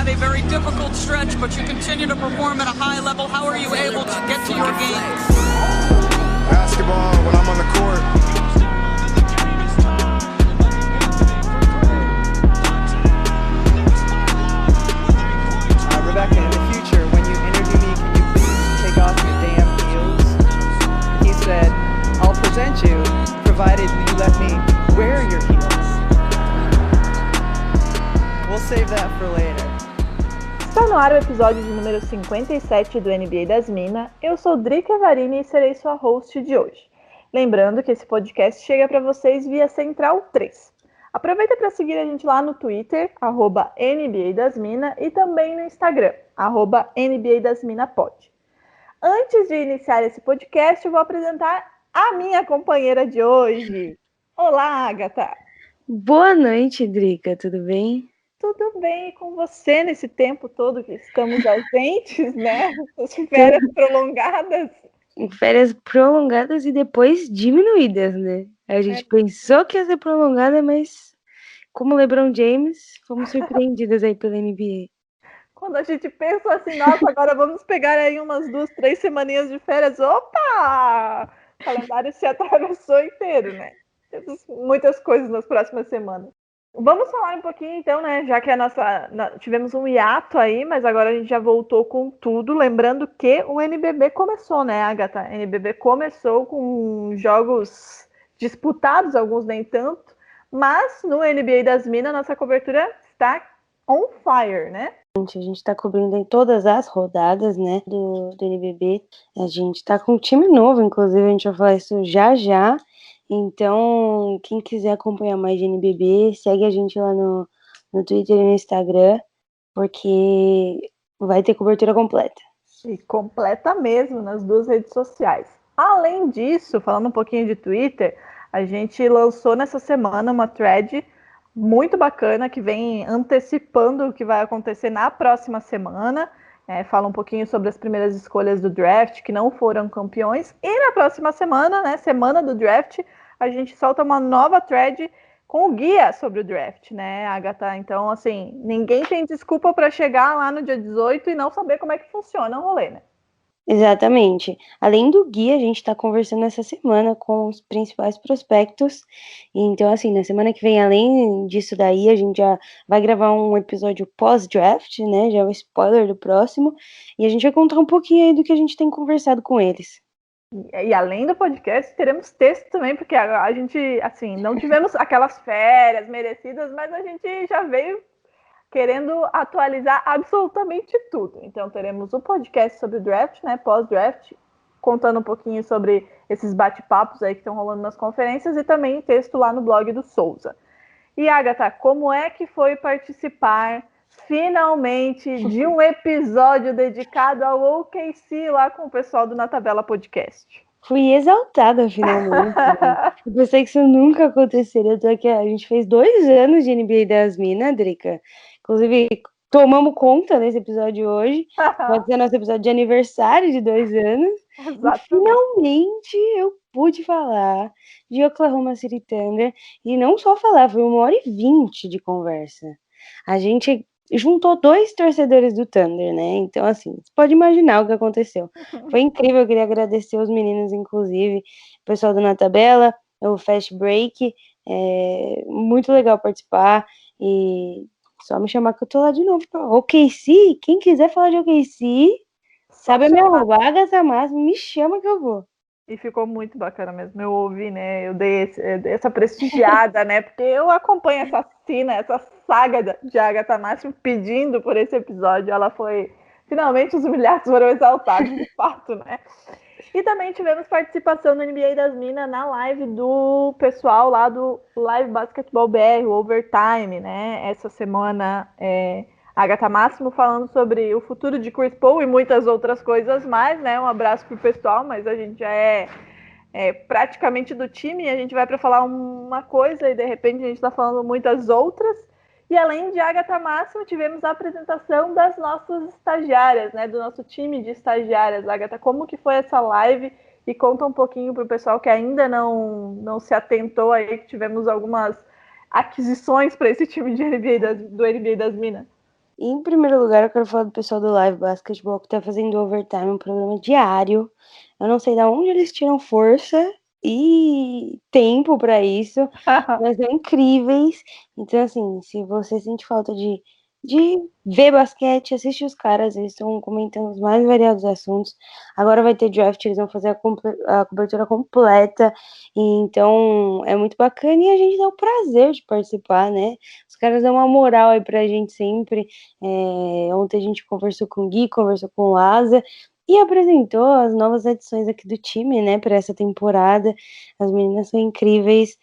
had a very difficult stretch, but you continue to perform at a high level. How are you able to get to your game? Basketball when I'm on the court. Rebecca, in the future, when you interview me, can you please take off your damn heels? He said, I'll present you, provided you let me wear your heels. We'll save that for later. Está no ar o episódio de número 57 do NBA das Minas. Eu sou Drica Varini e serei sua host de hoje. Lembrando que esse podcast chega para vocês via Central 3. Aproveita para seguir a gente lá no Twitter, @NBA das Minas, e também no Instagram, @NBA das Minas Pod. Antes de iniciar esse podcast, eu vou apresentar a minha companheira de hoje. Olá, Agatha! Boa noite, Drica, tudo bem? Tudo bem com você nesse tempo todo que estamos ausentes, né? As férias prolongadas. Férias prolongadas e depois diminuídas, né? A gente pensou que ia ser prolongada, mas como LeBron James, fomos surpreendidas aí pela NBA. Quando a gente pensa assim, nossa, agora vamos pegar aí umas 2, 3 semaninhas de férias. Opa! O calendário se atravessou inteiro, né? Temos muitas coisas nas próximas semanas. Vamos falar um pouquinho então, né? Já que tivemos um hiato aí, mas agora a gente já voltou com tudo. Lembrando que o NBB começou, né, Agatha? O NBB começou com jogos disputados, alguns nem tanto, mas no NBA das Minas nossa cobertura está on fire, né? A gente está cobrindo em todas as rodadas, né, do NBB. A gente está com um time novo, inclusive, a gente vai falar isso já. Então, quem quiser acompanhar mais de NBB, segue a gente lá no Twitter e no Instagram, porque vai ter cobertura completa. E completa mesmo nas 2 redes sociais. Além disso, falando um pouquinho de Twitter, a gente lançou nessa semana uma thread muito bacana que vem antecipando o que vai acontecer na próxima semana. Fala um pouquinho sobre as primeiras escolhas do draft que não foram campeões. E na próxima semana, né, semana do draft, a gente solta uma nova thread com o guia sobre o draft, né, Agatha? Então, assim, ninguém tem desculpa para chegar lá no dia 18 e não saber como é que funciona o rolê, né? Exatamente. Além do guia, a gente está conversando essa semana com os principais prospectos. Então, assim, na semana que vem, além disso daí, a gente já vai gravar um episódio pós-draft, né? Já é o spoiler do próximo. E a gente vai contar um pouquinho aí do que a gente tem conversado com eles. E além do podcast, teremos texto também, porque a gente, assim, não tivemos aquelas férias merecidas, mas a gente já veio querendo atualizar absolutamente tudo. Então, teremos o podcast sobre o draft, né, pós-draft, contando um pouquinho sobre esses bate-papos aí que estão rolando nas conferências e também texto lá no blog do Souza. E, Agatha, como é que foi participar finalmente de um episódio dedicado ao OKC lá com o pessoal do Na Tabela Podcast? Fui exaltada, finalmente. Eu pensei que isso nunca aconteceria. Eu tô aqui, a gente fez 2 anos de NBA das Minas, Drica. Inclusive, tomamos conta nesse episódio hoje. Pode ser nosso episódio de aniversário de 2 anos. Exatamente. E finalmente eu pude falar de Oklahoma City Thunder. E não só falar, foi 1h20 de conversa. A gente juntou 2 torcedores do Thunder, né? Então, assim, você pode imaginar o que aconteceu. Foi incrível, eu queria agradecer os meninos, inclusive, o pessoal do Na Tabela, o Fast Break. Muito legal participar. E só me chamar que eu tô lá de novo. OKC, quem quiser falar de OKC, sabe a minha Agatha Máximo, me chama que eu vou. E ficou muito bacana mesmo. Eu ouvi, né? Eu dei essa prestigiada, né? Porque eu acompanho essa cena, essa saga de Agatha Máximo pedindo por esse episódio. Ela foi... Finalmente os humilhados foram exaltados, de fato, né? E também tivemos participação no NBA das Minas na live do pessoal lá do Live Basketball BR, o Overtime, né? Essa semana, Agatha Máximo falando sobre o futuro de Chris Paul e muitas outras coisas mais, né? Um abraço pro pessoal, mas a gente já é praticamente do time e a gente vai para falar uma coisa e de repente a gente está falando muitas outras. E além de Agatha Máximo, tivemos a apresentação das nossas estagiárias, né? Do nosso time de estagiárias. Agatha, como que foi essa live? E conta um pouquinho para o pessoal que ainda não se atentou aí, que tivemos algumas aquisições para esse time de NBA do NBA das Minas. Em primeiro lugar, eu quero falar do pessoal do Live Basketball que tá fazendo Overtime, um programa diário. Eu não sei de onde eles tiram força e tempo pra isso, mas são incríveis. Então, assim, se você sente falta de ver basquete, assiste os caras, eles estão comentando os mais variados assuntos. Agora vai ter draft, eles vão fazer a cobertura completa. Então, é muito bacana e a gente dá o prazer de participar, né? Os caras dão uma moral aí pra gente sempre. Ontem a gente conversou com o Gui, conversou com o Asa e apresentou as novas adições aqui do time, né, para essa temporada. As meninas são incríveis.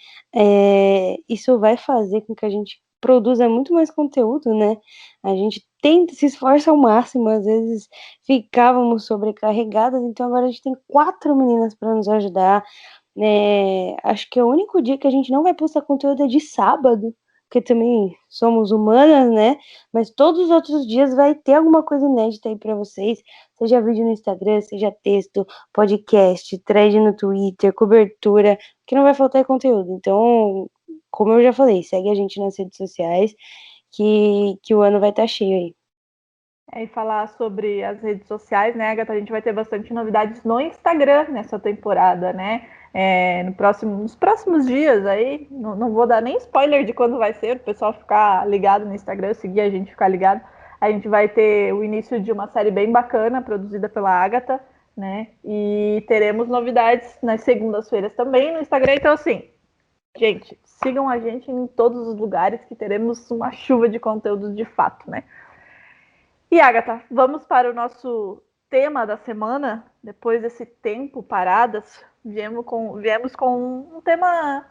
Isso vai fazer com que a gente produza muito mais conteúdo, né? A gente tenta, se esforça ao máximo, às vezes ficávamos sobrecarregadas, então agora a gente tem 4 meninas para nos ajudar. Acho que o único dia que a gente não vai postar conteúdo é de sábado, porque também somos humanas, né? Mas todos os outros dias vai ter alguma coisa inédita aí para vocês, seja vídeo no Instagram, seja texto, podcast, thread no Twitter, cobertura, que não vai faltar conteúdo. Então, como eu já falei, segue a gente nas redes sociais, que o ano vai estar cheio aí. E falar sobre as redes sociais, né, Agatha? A gente vai ter bastante novidades no Instagram nessa temporada, né? Nos próximos dias aí, não vou dar nem spoiler de quando vai ser, o pessoal ficar ligado no Instagram, seguir a gente, ficar ligado. A gente vai ter o início de uma série bem bacana, produzida pela Agatha, né? E teremos novidades nas segundas-feiras também no Instagram. Então, assim, gente, sigam a gente em todos os lugares que teremos uma chuva de conteúdos de fato, né? E, Agatha, vamos para o nosso tema da semana. Depois desse tempo paradas, viemos com um tema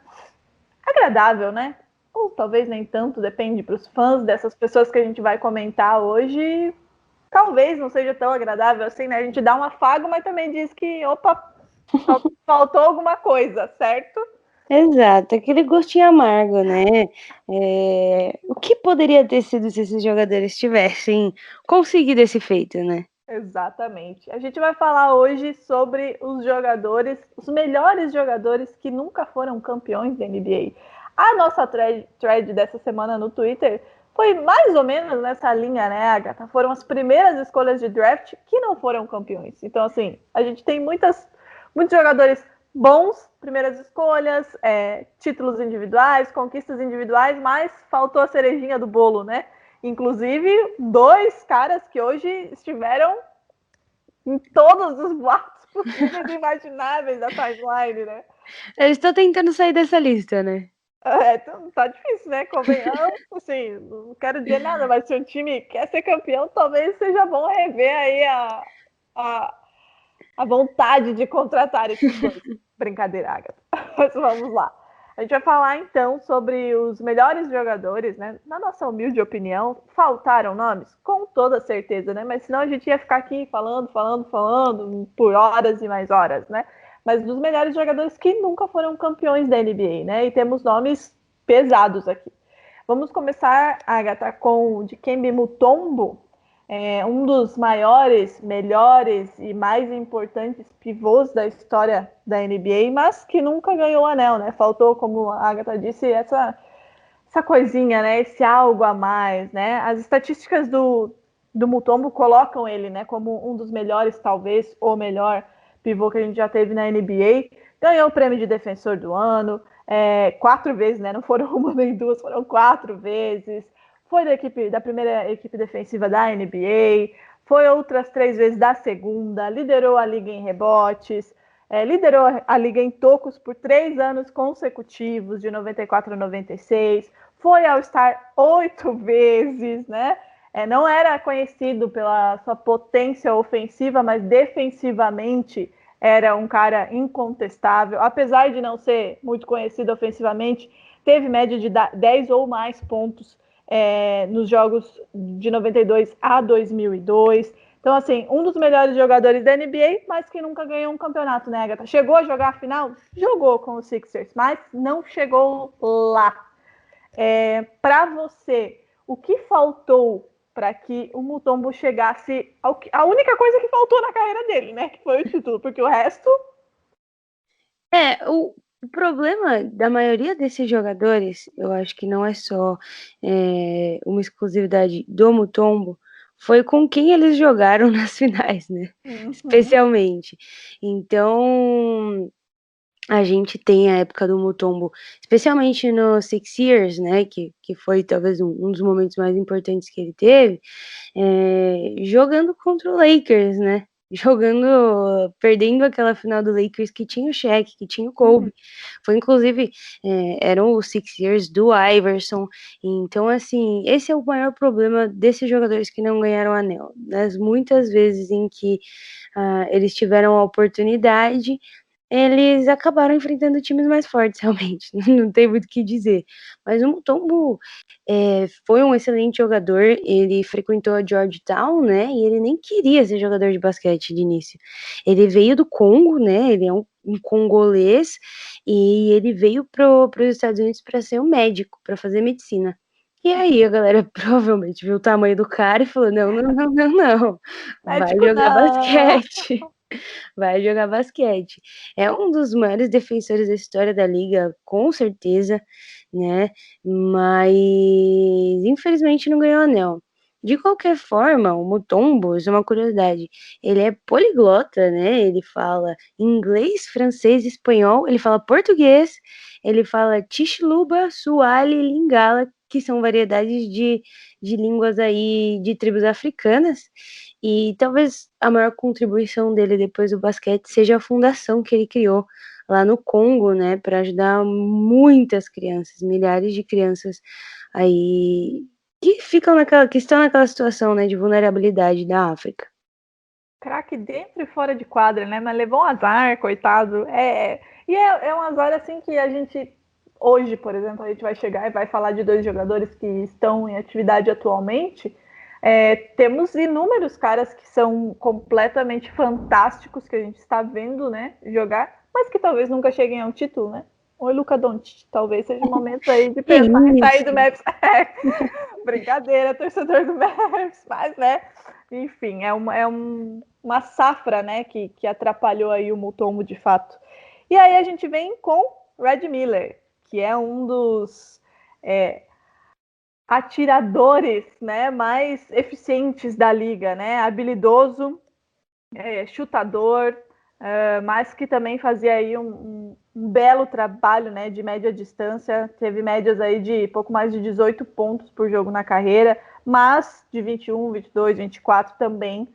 agradável, né? Ou talvez nem tanto, depende para os fãs dessas pessoas que a gente vai comentar hoje. Talvez não seja tão agradável assim, né? A gente dá um afago, mas também diz que, opa, faltou alguma coisa, certo? Exato, aquele gostinho amargo, né? O que poderia ter sido se esses jogadores tivessem conseguido esse feito, né? Exatamente. A gente vai falar hoje sobre os jogadores, os melhores jogadores que nunca foram campeões da NBA. A nossa thread dessa semana no Twitter foi mais ou menos nessa linha, né, Agatha? Foram as primeiras escolhas de draft que não foram campeões. Então, assim, a gente tem muitos jogadores bons, primeiras escolhas, títulos individuais, conquistas individuais, mas faltou a cerejinha do bolo, né? Inclusive, 2 caras que hoje estiveram em todos os boatos possíveis e imagináveis da timeline, né? Eles estão tentando sair dessa lista, né? Então, tá difícil, né? Convenhamos, assim, não quero dizer nada, mas se o time quer ser campeão, talvez seja bom rever aí a vontade de contratar esses dois. Brincadeira, Agatha. Mas vamos lá. A gente vai falar, então, sobre os melhores jogadores, né? Na nossa humilde opinião, faltaram nomes? Com toda certeza, né? Mas senão a gente ia ficar aqui falando por horas e mais horas, né? Mas dos melhores jogadores que nunca foram campeões da NBA, né? E temos nomes pesados aqui. Vamos começar, Agatha, com o Dikembe Mutombo, um dos maiores, melhores e mais importantes pivôs da história da NBA, mas que nunca ganhou o anel, né? Faltou, como a Agatha disse, essa coisinha, né? Esse algo a mais, né? As estatísticas do Mutombo colocam ele, né, como um dos melhores, talvez, o melhor pivô que a gente já teve na NBA. Ganhou o prêmio de defensor do ano, 4 vezes, né? Não foram uma nem duas, foram 4 vezes. Foi da primeira equipe defensiva da NBA, foi outras 3 vezes da segunda, liderou a liga em rebotes, liderou a liga em tocos por 3 anos consecutivos, de 94 a 96, foi All-Star 8 vezes, né? Não era conhecido pela sua potência ofensiva, mas defensivamente era um cara incontestável. Apesar de não ser muito conhecido ofensivamente, teve média de 10 ou mais pontos nos jogos de 92 a 2002. Então, assim, um dos melhores jogadores da NBA, mas que nunca ganhou um campeonato, né, Agatha? Chegou a jogar a final? Jogou com os Sixers, mas não chegou lá. Para você, o que faltou para que o Mutombo chegasse a única coisa que faltou na carreira dele, né? Que foi o título, porque o resto... O problema da maioria desses jogadores, eu acho que não é só uma exclusividade do Mutombo, foi com quem eles jogaram nas finais, né? Especialmente. Então, a gente tem a época do Mutombo, especialmente no Six Years, né? Que foi talvez um dos momentos mais importantes que ele teve, jogando contra o Lakers, né? Perdendo aquela final do Lakers que tinha o Shaq, que tinha o Kobe. Foi inclusive, eram os Six Years do Iverson. Então, assim, esse é o maior problema desses jogadores que não ganharam anel. Nas muitas vezes em que eles tiveram a oportunidade, eles acabaram enfrentando times mais fortes, realmente. Não tem muito o que dizer. Mas o Mutombo foi um excelente jogador. Ele frequentou a Georgetown, né? E ele nem queria ser jogador de basquete de início. Ele veio do Congo, né? Ele é um congolês. E ele veio para os Estados Unidos para ser um médico, para fazer medicina. E aí a galera provavelmente viu o tamanho do cara e falou: não, não, não, não, não. Vai Médico jogar não. basquete. Vai jogar basquete. É um dos maiores defensores da história da liga, com certeza, né? Mas infelizmente não ganhou anel. De qualquer forma, o Mutombo, isso é uma curiosidade, ele é poliglota, né? Ele fala inglês, francês, espanhol, ele fala português, ele fala Tixluba, Suali e Lingala, que são variedades de línguas aí de tribos africanas. E talvez a maior contribuição dele depois do basquete seja a fundação que ele criou lá no Congo, né, para ajudar muitas crianças, milhares de crianças aí que estão naquela situação, né, de vulnerabilidade da África. Craque dentro e fora de quadra, né? Mas levou um azar, coitado. E é um azar assim que a gente, hoje, por exemplo, a gente vai chegar e vai falar de dois jogadores que estão em atividade atualmente. Temos inúmeros caras que são completamente fantásticos, que a gente está vendo, né, jogar, mas que talvez nunca cheguem ao título, né? Oi, Luca Doncic, talvez seja o momento aí de pensar em sair do Mavericks. Brincadeira, torcedor do Mavericks, mas, né, enfim, uma safra, né, que atrapalhou aí o Mutombo de fato. E aí a gente vem com Red Miller, que é um dos atiradores, né, mais eficientes da liga, né, habilidoso, chutador, mas que também fazia aí um belo trabalho, né, de média distância, teve médias aí de pouco mais de 18 pontos por jogo na carreira, mas de 21, 22, 24 também.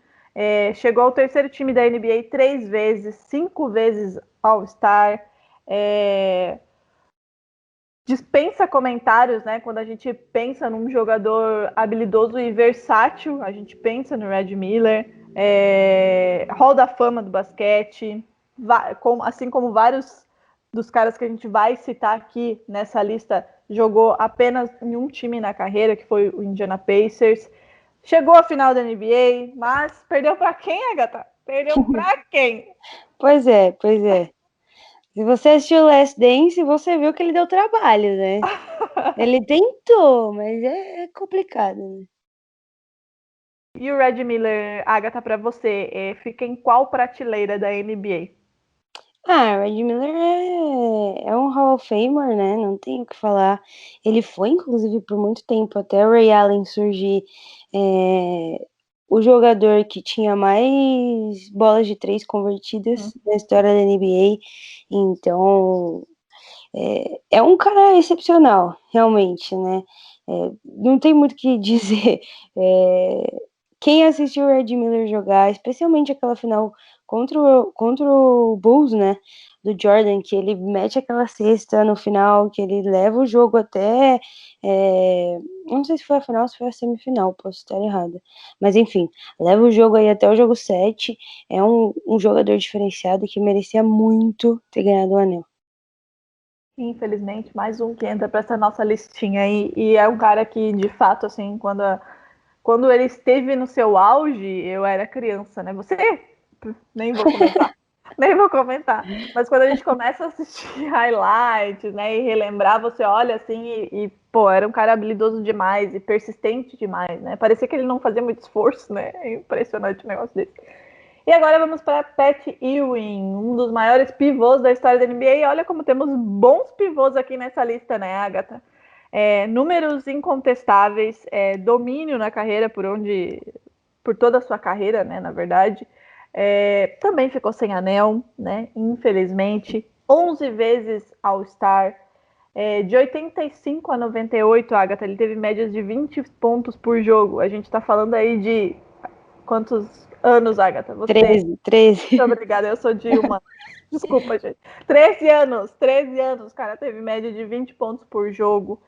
Chegou ao terceiro time da NBA 3 vezes, 5 vezes All-Star, dispensa comentários, né? Quando a gente pensa num jogador habilidoso e versátil, a gente pensa no Red Miller, Hall da Fama do basquete, assim como vários dos caras que a gente vai citar aqui nessa lista, jogou apenas em um time na carreira, que foi o Indiana Pacers. Chegou à final da NBA, mas perdeu para quem, Agatha? Perdeu para quem? Pois é. Se você assistiu Last Dance, você viu que ele deu trabalho, né? Ele tentou, mas é complicado, né? E o Red Miller, Agatha, para você, fica em qual prateleira da NBA? Red Miller é um Hall of Famer, né? Não tem o que falar. Ele foi, inclusive, por muito tempo, até o Ray Allen surgir, o jogador que tinha mais bolas de 3 convertidas na história da NBA. Então, é um cara excepcional, realmente, né? Não tem muito o que dizer. Quem assistiu o Red Miller jogar, especialmente aquela final contra o Bulls, né, do Jordan, que ele mete aquela cesta no final, que ele leva o jogo até, não sei se foi a final ou se foi a semifinal, posso estar errada, mas enfim, leva o jogo aí até o jogo 7, é um jogador diferenciado que merecia muito ter ganhado o anel. Infelizmente, mais um que entra para essa nossa listinha aí, e é um cara que, de fato, assim, quando ele esteve no seu auge, eu era criança, né? Você? Nem vou comentar. Nem vou comentar. Mas quando a gente começa a assistir highlights, né, e relembrar, você olha assim pô, era um cara habilidoso demais e persistente demais, né? Parecia que ele não fazia muito esforço, né? É impressionante um negócio desse. E agora vamos para Pat Ewing, um dos maiores pivôs da história da NBA. E olha como temos bons pivôs aqui nessa lista, né, Agatha? Números incontestáveis, domínio na carreira por toda a sua carreira, né, na verdade. Também ficou sem anel, né, infelizmente. 11 vezes All-Star. De 85 a 98, Agatha, ele teve médias de 20 pontos por jogo. A gente está falando aí de quantos anos, Agatha? Você... 13. Muito obrigada, eu sou Dilma. Desculpa, gente. 13 anos, o cara teve média de 20 pontos por jogo.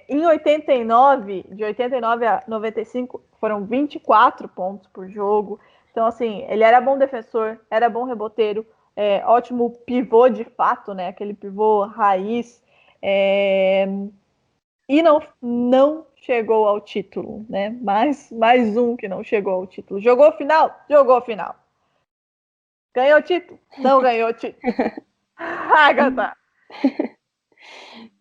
Em 89, de 89 a 95, foram 24 pontos por jogo. Então, assim, ele era bom defensor, era bom reboteiro, ótimo pivô de fato, né? Aquele pivô raiz. E não chegou ao título, né? Mais um que não chegou ao título. Jogou final? Jogou final. Ganhou título? Não ganhou título. Agatha.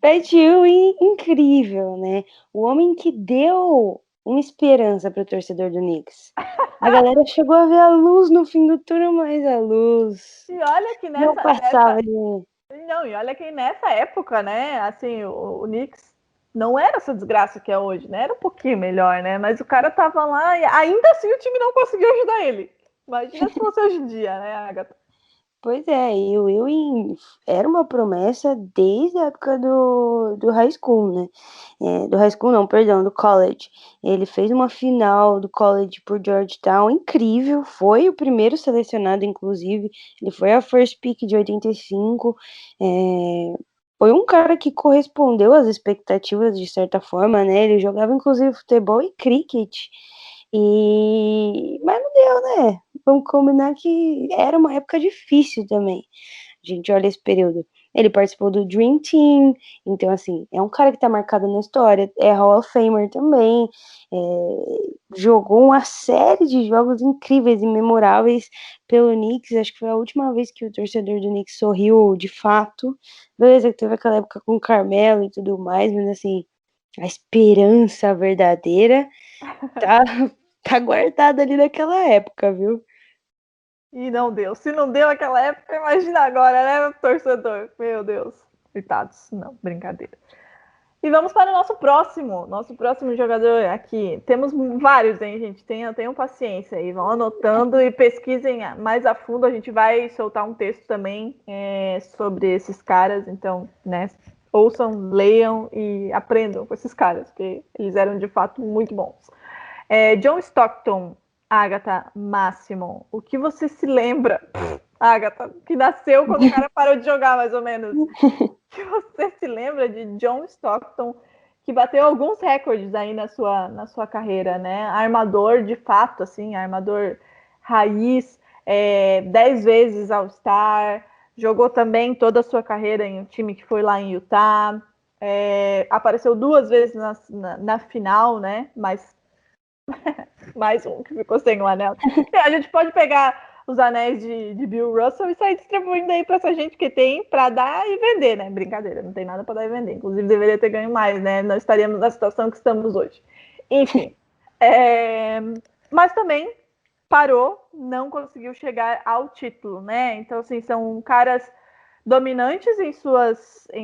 Pat Ewing, incrível, né? O homem que deu uma esperança para o torcedor do Knicks. A galera chegou a ver a luz no fim do túnel, mas a luz E olha que não passava de mim. Não, e olha que nessa época, né, assim, o Knicks não era essa desgraça que é hoje, né? Era um pouquinho melhor, né? Mas o cara tava lá e ainda assim o time não conseguiu ajudar ele. Imagina se fosse hoje em dia, né, Agatha? Pois é, e o Ewing era uma promessa desde a época do high school, né? Do high school não, perdão, do college. Ele fez uma final do college por Georgetown, incrível, foi o primeiro selecionado, inclusive. Ele foi a first pick de 85. Foi um cara que correspondeu às expectativas de certa forma, né? Ele jogava inclusive futebol e cricket. Mas não deu, né? Vamos combinar que era uma época difícil também. A gente olha esse período. Ele participou do Dream Team, então, assim, é um cara que tá marcado na história, é Hall of Famer também, jogou uma série de jogos incríveis e memoráveis pelo Knicks. Acho que foi a última vez que o torcedor do Knicks sorriu de fato. Beleza, que teve aquela época com o Carmelo e tudo mais, mas, assim, a esperança verdadeira tá guardada ali naquela época, viu? E não deu. Se não deu naquela época, imagina agora, né, torcedor? Meu Deus. Coitados. Não, brincadeira. E vamos para o nosso próximo jogador aqui. Temos vários, hein, gente? Tenham paciência aí. Vão anotando e pesquisem mais a fundo. A gente vai soltar um texto também sobre esses caras. Então, né, ouçam, leiam e aprendam com esses caras, porque eles eram de fato muito bons. John Stockton, Agatha Máximo, o que você se lembra, Agatha, que nasceu quando o cara parou de jogar, mais ou menos? O que você se lembra de John Stockton, que bateu alguns recordes aí na sua carreira, né? Armador de fato, assim, armador raiz, 10 vezes All-Star, jogou também toda a sua carreira em um time que foi lá em Utah, apareceu 2 vezes na final, né? Mas mais um que ficou sem o anel. A gente pode pegar os anéis de Bill Russell e sair distribuindo aí para essa gente que tem para dar e vender, né? Brincadeira, não tem nada para dar e vender. Inclusive, deveria ter ganho mais, né? Não estaríamos na situação que estamos hoje. Enfim. Mas também parou, não conseguiu chegar ao título, né? Então, assim, são caras dominantes em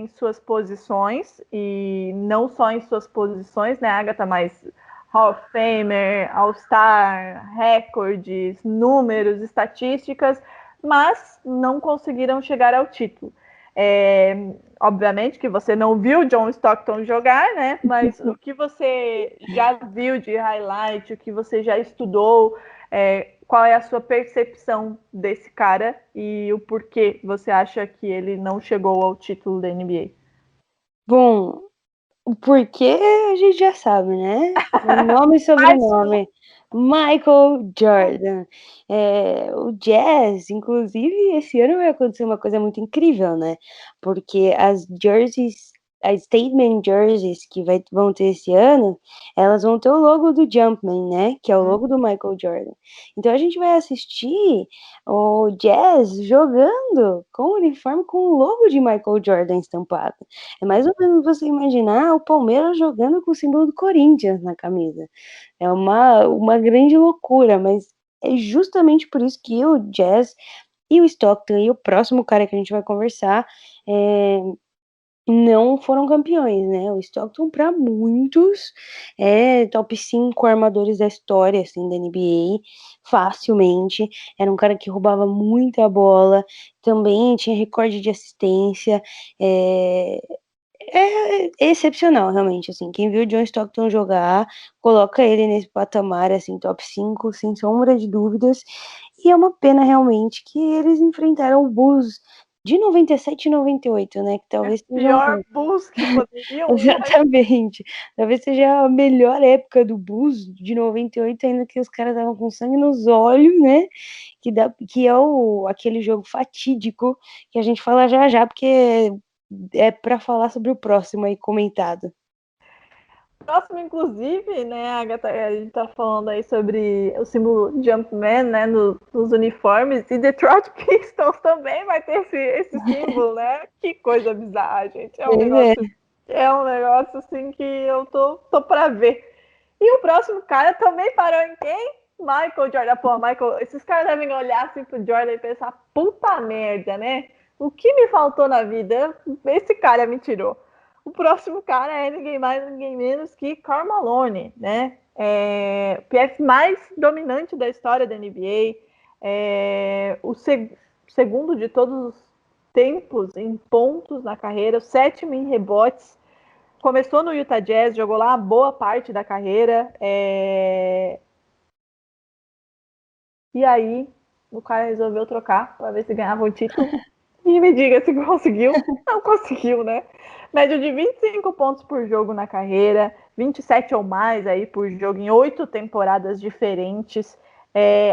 suas posições, e não só em suas posições, né, Agatha, mas Hall of Famer, All-Star, recordes, números, estatísticas, mas não conseguiram chegar ao título. Obviamente que você não viu John Stockton jogar, né? Mas o que você já viu de highlight, o que você já estudou, qual é a sua percepção desse cara e o porquê você acha que ele não chegou ao título da NBA? Bom, o porquê a gente já sabe, né? O nome e sobrenome. Michael Jordan. O Jazz, inclusive, esse ano vai acontecer uma coisa muito incrível, né? Porque as jerseys, as statement jerseys que vão ter esse ano, elas vão ter o logo do Jumpman, né? Que é o logo do Michael Jordan. Então a gente vai assistir o Jazz jogando com o uniforme com o logo de Michael Jordan estampado. É mais ou menos você imaginar o Palmeiras jogando com o símbolo do Corinthians na camisa. É uma grande loucura, mas é justamente por isso que o Jazz e o Stockton e o próximo cara que a gente vai conversar não foram campeões, né? O Stockton, para muitos, é top 5 armadores da história, assim, da NBA, facilmente. Era um cara que roubava muita bola, também tinha recorde de assistência, é excepcional, realmente, assim, quem viu o John Stockton jogar, coloca ele nesse patamar, assim, top 5, sem sombra de dúvidas, e é uma pena, realmente, que eles enfrentaram o Bulls de 97 e 98, né, que talvez seja Pior Bulls que poderiam ir. exatamente, talvez seja a melhor época do Bulls, de 98, ainda que os caras estavam com sangue nos olhos, né, que é aquele jogo fatídico, que a gente fala já já, porque é para falar sobre o próximo aí comentado. Próximo, inclusive, né, Agatha, a gente tá falando aí sobre o símbolo Jumpman, né, nos uniformes, e Detroit Pistons também vai ter esse símbolo, né? Que coisa bizarra, gente. É um negócio assim que eu tô pra ver. E o próximo cara também parou em quem? Michael Jordan. Pô, Michael, esses caras devem olhar assim pro Jordan e pensar, puta merda, né? O que me faltou na vida? Esse cara me tirou. O próximo cara é ninguém mais, ninguém menos que Karl Malone, né? O PF mais dominante da história da NBA, o segundo de todos os tempos em pontos na carreira, o sétimo em rebotes. Começou no Utah Jazz, jogou lá boa parte da carreira. E aí, o cara resolveu trocar para ver se ganhava o título. E me diga se conseguiu. Não conseguiu, né? Média de 25 pontos por jogo na carreira, 27 ou mais aí por jogo em 8 temporadas diferentes.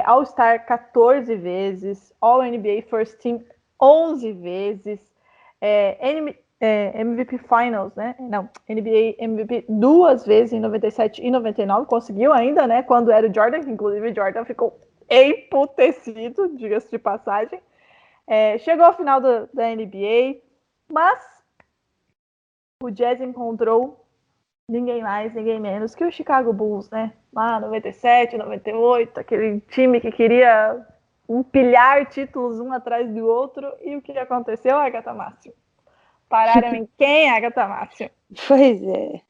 All-Star 14 vezes, All-NBA First Team 11 vezes, MVP Finals, né? Não, NBA MVP 2 vezes em 97 e 99, conseguiu ainda, né? Quando era o Jordan, que inclusive o Jordan ficou emputecido, diga-se de passagem. Chegou ao final da NBA, mas o Jazz encontrou ninguém mais, ninguém menos que o Chicago Bulls, né? Lá 97, 98, aquele time que queria empilhar títulos um atrás do outro. E o que aconteceu, Agatha Márcio? Pararam em quem, Agatha Márcio? Pois é.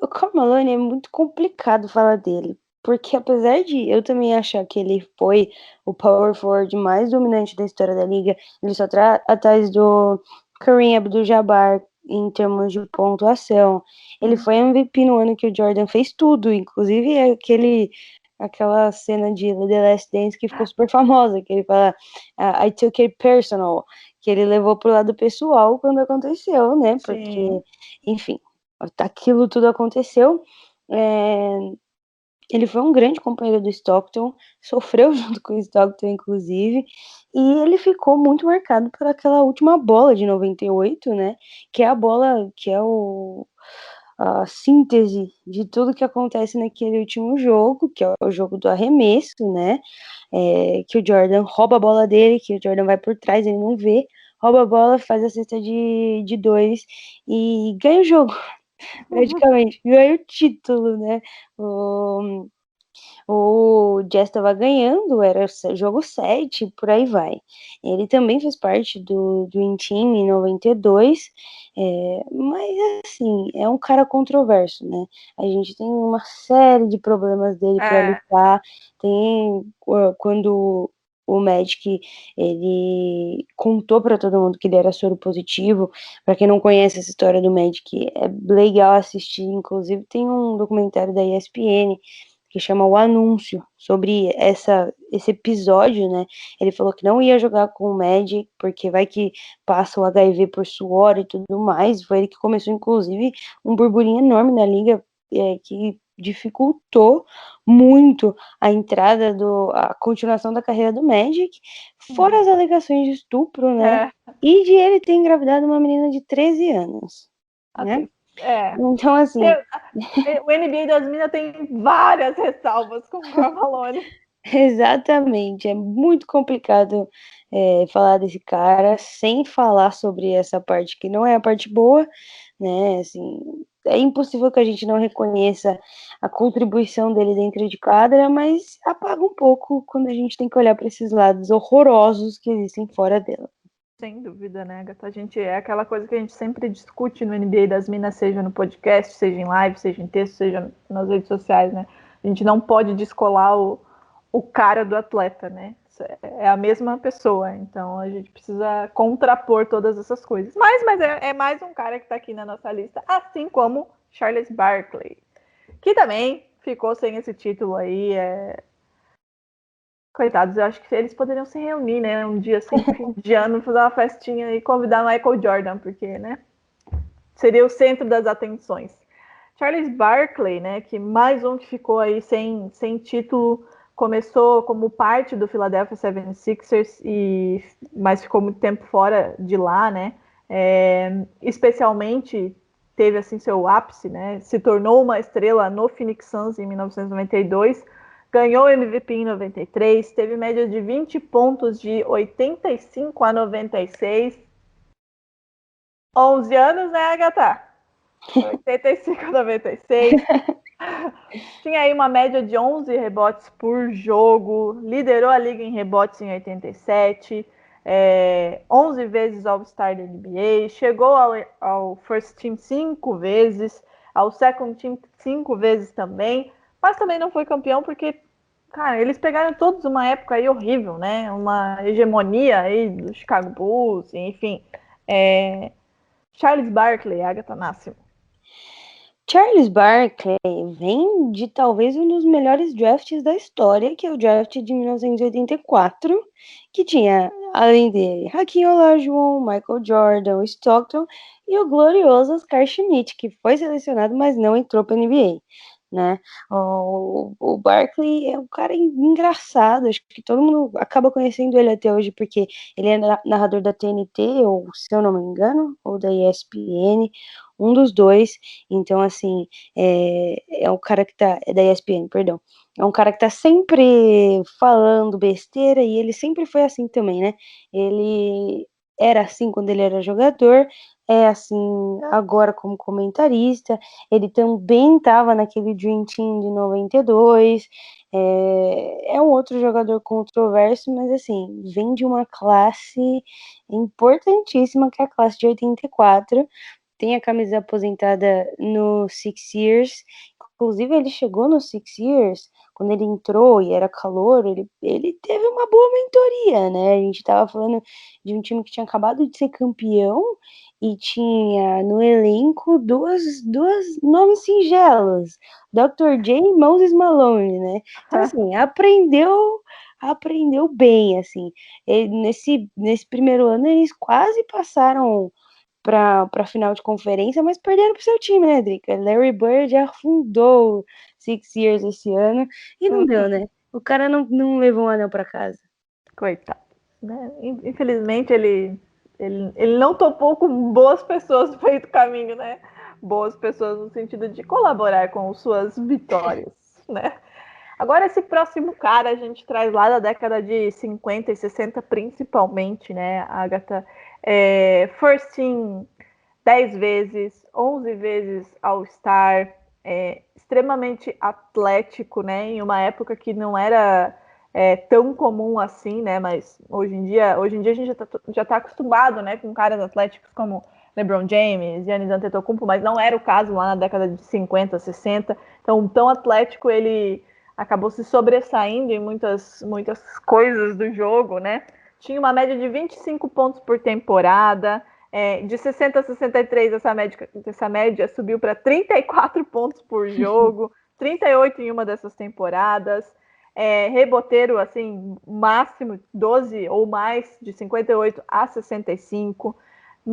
O Karl Malone é muito complicado falar dele, porque apesar de eu também achar que ele foi o power forward mais dominante da história da liga, ele só atrás do Kareem Abdul-Jabbar em termos de pontuação. Ele foi MVP no ano que o Jordan fez tudo, inclusive aquela cena de The Last Dance que ficou super famosa, que ele fala I took it personal, que ele levou pro lado pessoal quando aconteceu, né? Porque, Sim. enfim, aquilo tudo aconteceu. Ele foi um grande companheiro do Stockton, sofreu junto com o Stockton, inclusive, e ele ficou muito marcado por aquela última bola de 98, né? Que é a bola, que é a síntese de tudo que acontece naquele último jogo, que é o jogo do arremesso, né? Que o Jordan rouba a bola dele, que o Jordan vai por trás, ele não vê, rouba a bola, faz a cesta de 2 e ganha o jogo, praticamente, ganha o título, né? O Jazz estava ganhando, era jogo 7, por aí vai. Ele também fez parte do Dream Team em 92, mas assim, é um cara controverso, né? A gente tem uma série de problemas dele para lutar. Tem quando o Magic, ele contou para todo mundo que ele era soro positivo. Para quem não conhece essa história do Magic, é legal assistir. Inclusive tem um documentário da ESPN que chama O Anúncio, sobre esse episódio, né? Ele falou que não ia jogar com o Magic, porque vai que passa o HIV por suor e tudo mais. Foi ele que começou, inclusive, um burburinho enorme na liga, que dificultou muito a entrada a continuação da carreira do Magic, fora as alegações de estupro, né? E de ele ter engravidado uma menina de 13 anos, né? Então, assim... O NBA das Minas tem várias ressalvas com o Karl Malone. Exatamente, é muito complicado falar desse cara sem falar sobre essa parte que não é a parte boa, né? Assim, é impossível que a gente não reconheça a contribuição dele dentro de quadra, mas apaga um pouco quando a gente tem que olhar para esses lados horrorosos que existem fora dela. Sem dúvida, né, Agatha? A gente é aquela coisa que a gente sempre discute no NBA das Minas, seja no podcast, seja em live, seja em texto, seja nas redes sociais, né? A gente não pode descolar o cara do atleta, né? É a mesma pessoa, então a gente precisa contrapor todas essas coisas. Mas é mais um cara que está aqui na nossa lista, assim como Charles Barkley, que também ficou sem esse título aí. Coitados, eu acho que eles poderiam se reunir, né? Um dia assim, fim de ano, fazer uma festinha e convidar Michael Jordan, porque, né? Seria o centro das atenções. Charles Barkley, né? Que mais um que ficou aí sem título, começou como parte do Philadelphia 76ers, mas ficou muito tempo fora de lá, né? Especialmente teve assim seu ápice, né? Se tornou uma estrela no Phoenix Suns em 1992. Ganhou MVP em 93, teve média de 20 pontos de 85 a 96. 11 anos, né, Agatha? 85 a 96. Tinha aí uma média de 11 rebotes por jogo, liderou a liga em rebotes em 87, 11 vezes All-Star da NBA, chegou ao First Team 5 vezes, ao Second Team 5 vezes também, mas também não foi campeão porque, cara, eles pegaram todos uma época aí horrível, né? Uma hegemonia aí do Chicago Bulls, enfim. Charles Barkley, Agatha Máximo. Charles Barkley vem de talvez um dos melhores drafts da história, que é o draft de 1984, que tinha, além dele, Hakeem Olajuwon, Michael Jordan, Stockton e o glorioso Oscar Schmidt, que foi selecionado, mas não entrou para a NBA. Né? O Barkley é um cara engraçado, acho que todo mundo acaba conhecendo ele até hoje porque ele é narrador da TNT, ou se eu não me engano, ou da ESPN, um dos dois. Então, assim, é um cara que tá, é da ESPN, perdão, é um cara que tá sempre falando besteira, e ele sempre foi assim também, né? Ele era assim quando ele era jogador, é assim agora como comentarista. Ele também estava naquele Dream Team de 92. É um outro jogador controverso, mas assim, vem de uma classe importantíssima, que é a classe de 84. Tem a camisa aposentada no Six Years. Inclusive, ele chegou no Six Years, quando ele entrou e era calor, ele teve uma boa mentoria, né? A gente estava falando de um time que tinha acabado de ser campeão e tinha no elenco duas nomes singelos, Dr. J e Moses Malone, né? Então, assim, aprendeu bem, assim. Nesse primeiro ano, eles quase passaram para a final de conferência, mas perderam para o seu time, né, Drica? Larry Bird afundou o Six Years esse ano e não deu, né? O cara não levou um anel para casa. Coitado. Né? Infelizmente, ele não topou com boas pessoas no meio do caminho, né? Boas pessoas no sentido de colaborar com suas vitórias, né? Agora, esse próximo cara a gente traz lá da década de 50 e 60, principalmente, né, Agatha? First Team 10 vezes, 11 vezes All-Star, extremamente atlético, né? Em uma época que não era tão comum assim, né? Mas hoje em dia a gente já tá acostumado, né, com caras atléticos como LeBron James, Giannis Antetokounmpo, mas não era o caso lá na década de 50, 60. Então, tão atlético, ele acabou se sobressaindo em muitas coisas do jogo, né? Tinha uma média de 25 pontos por temporada. De 60 a 63, essa média subiu para 34 pontos por jogo, 38 em uma dessas temporadas. Reboteiro, assim, máximo 12 ou mais, de 58 a 65.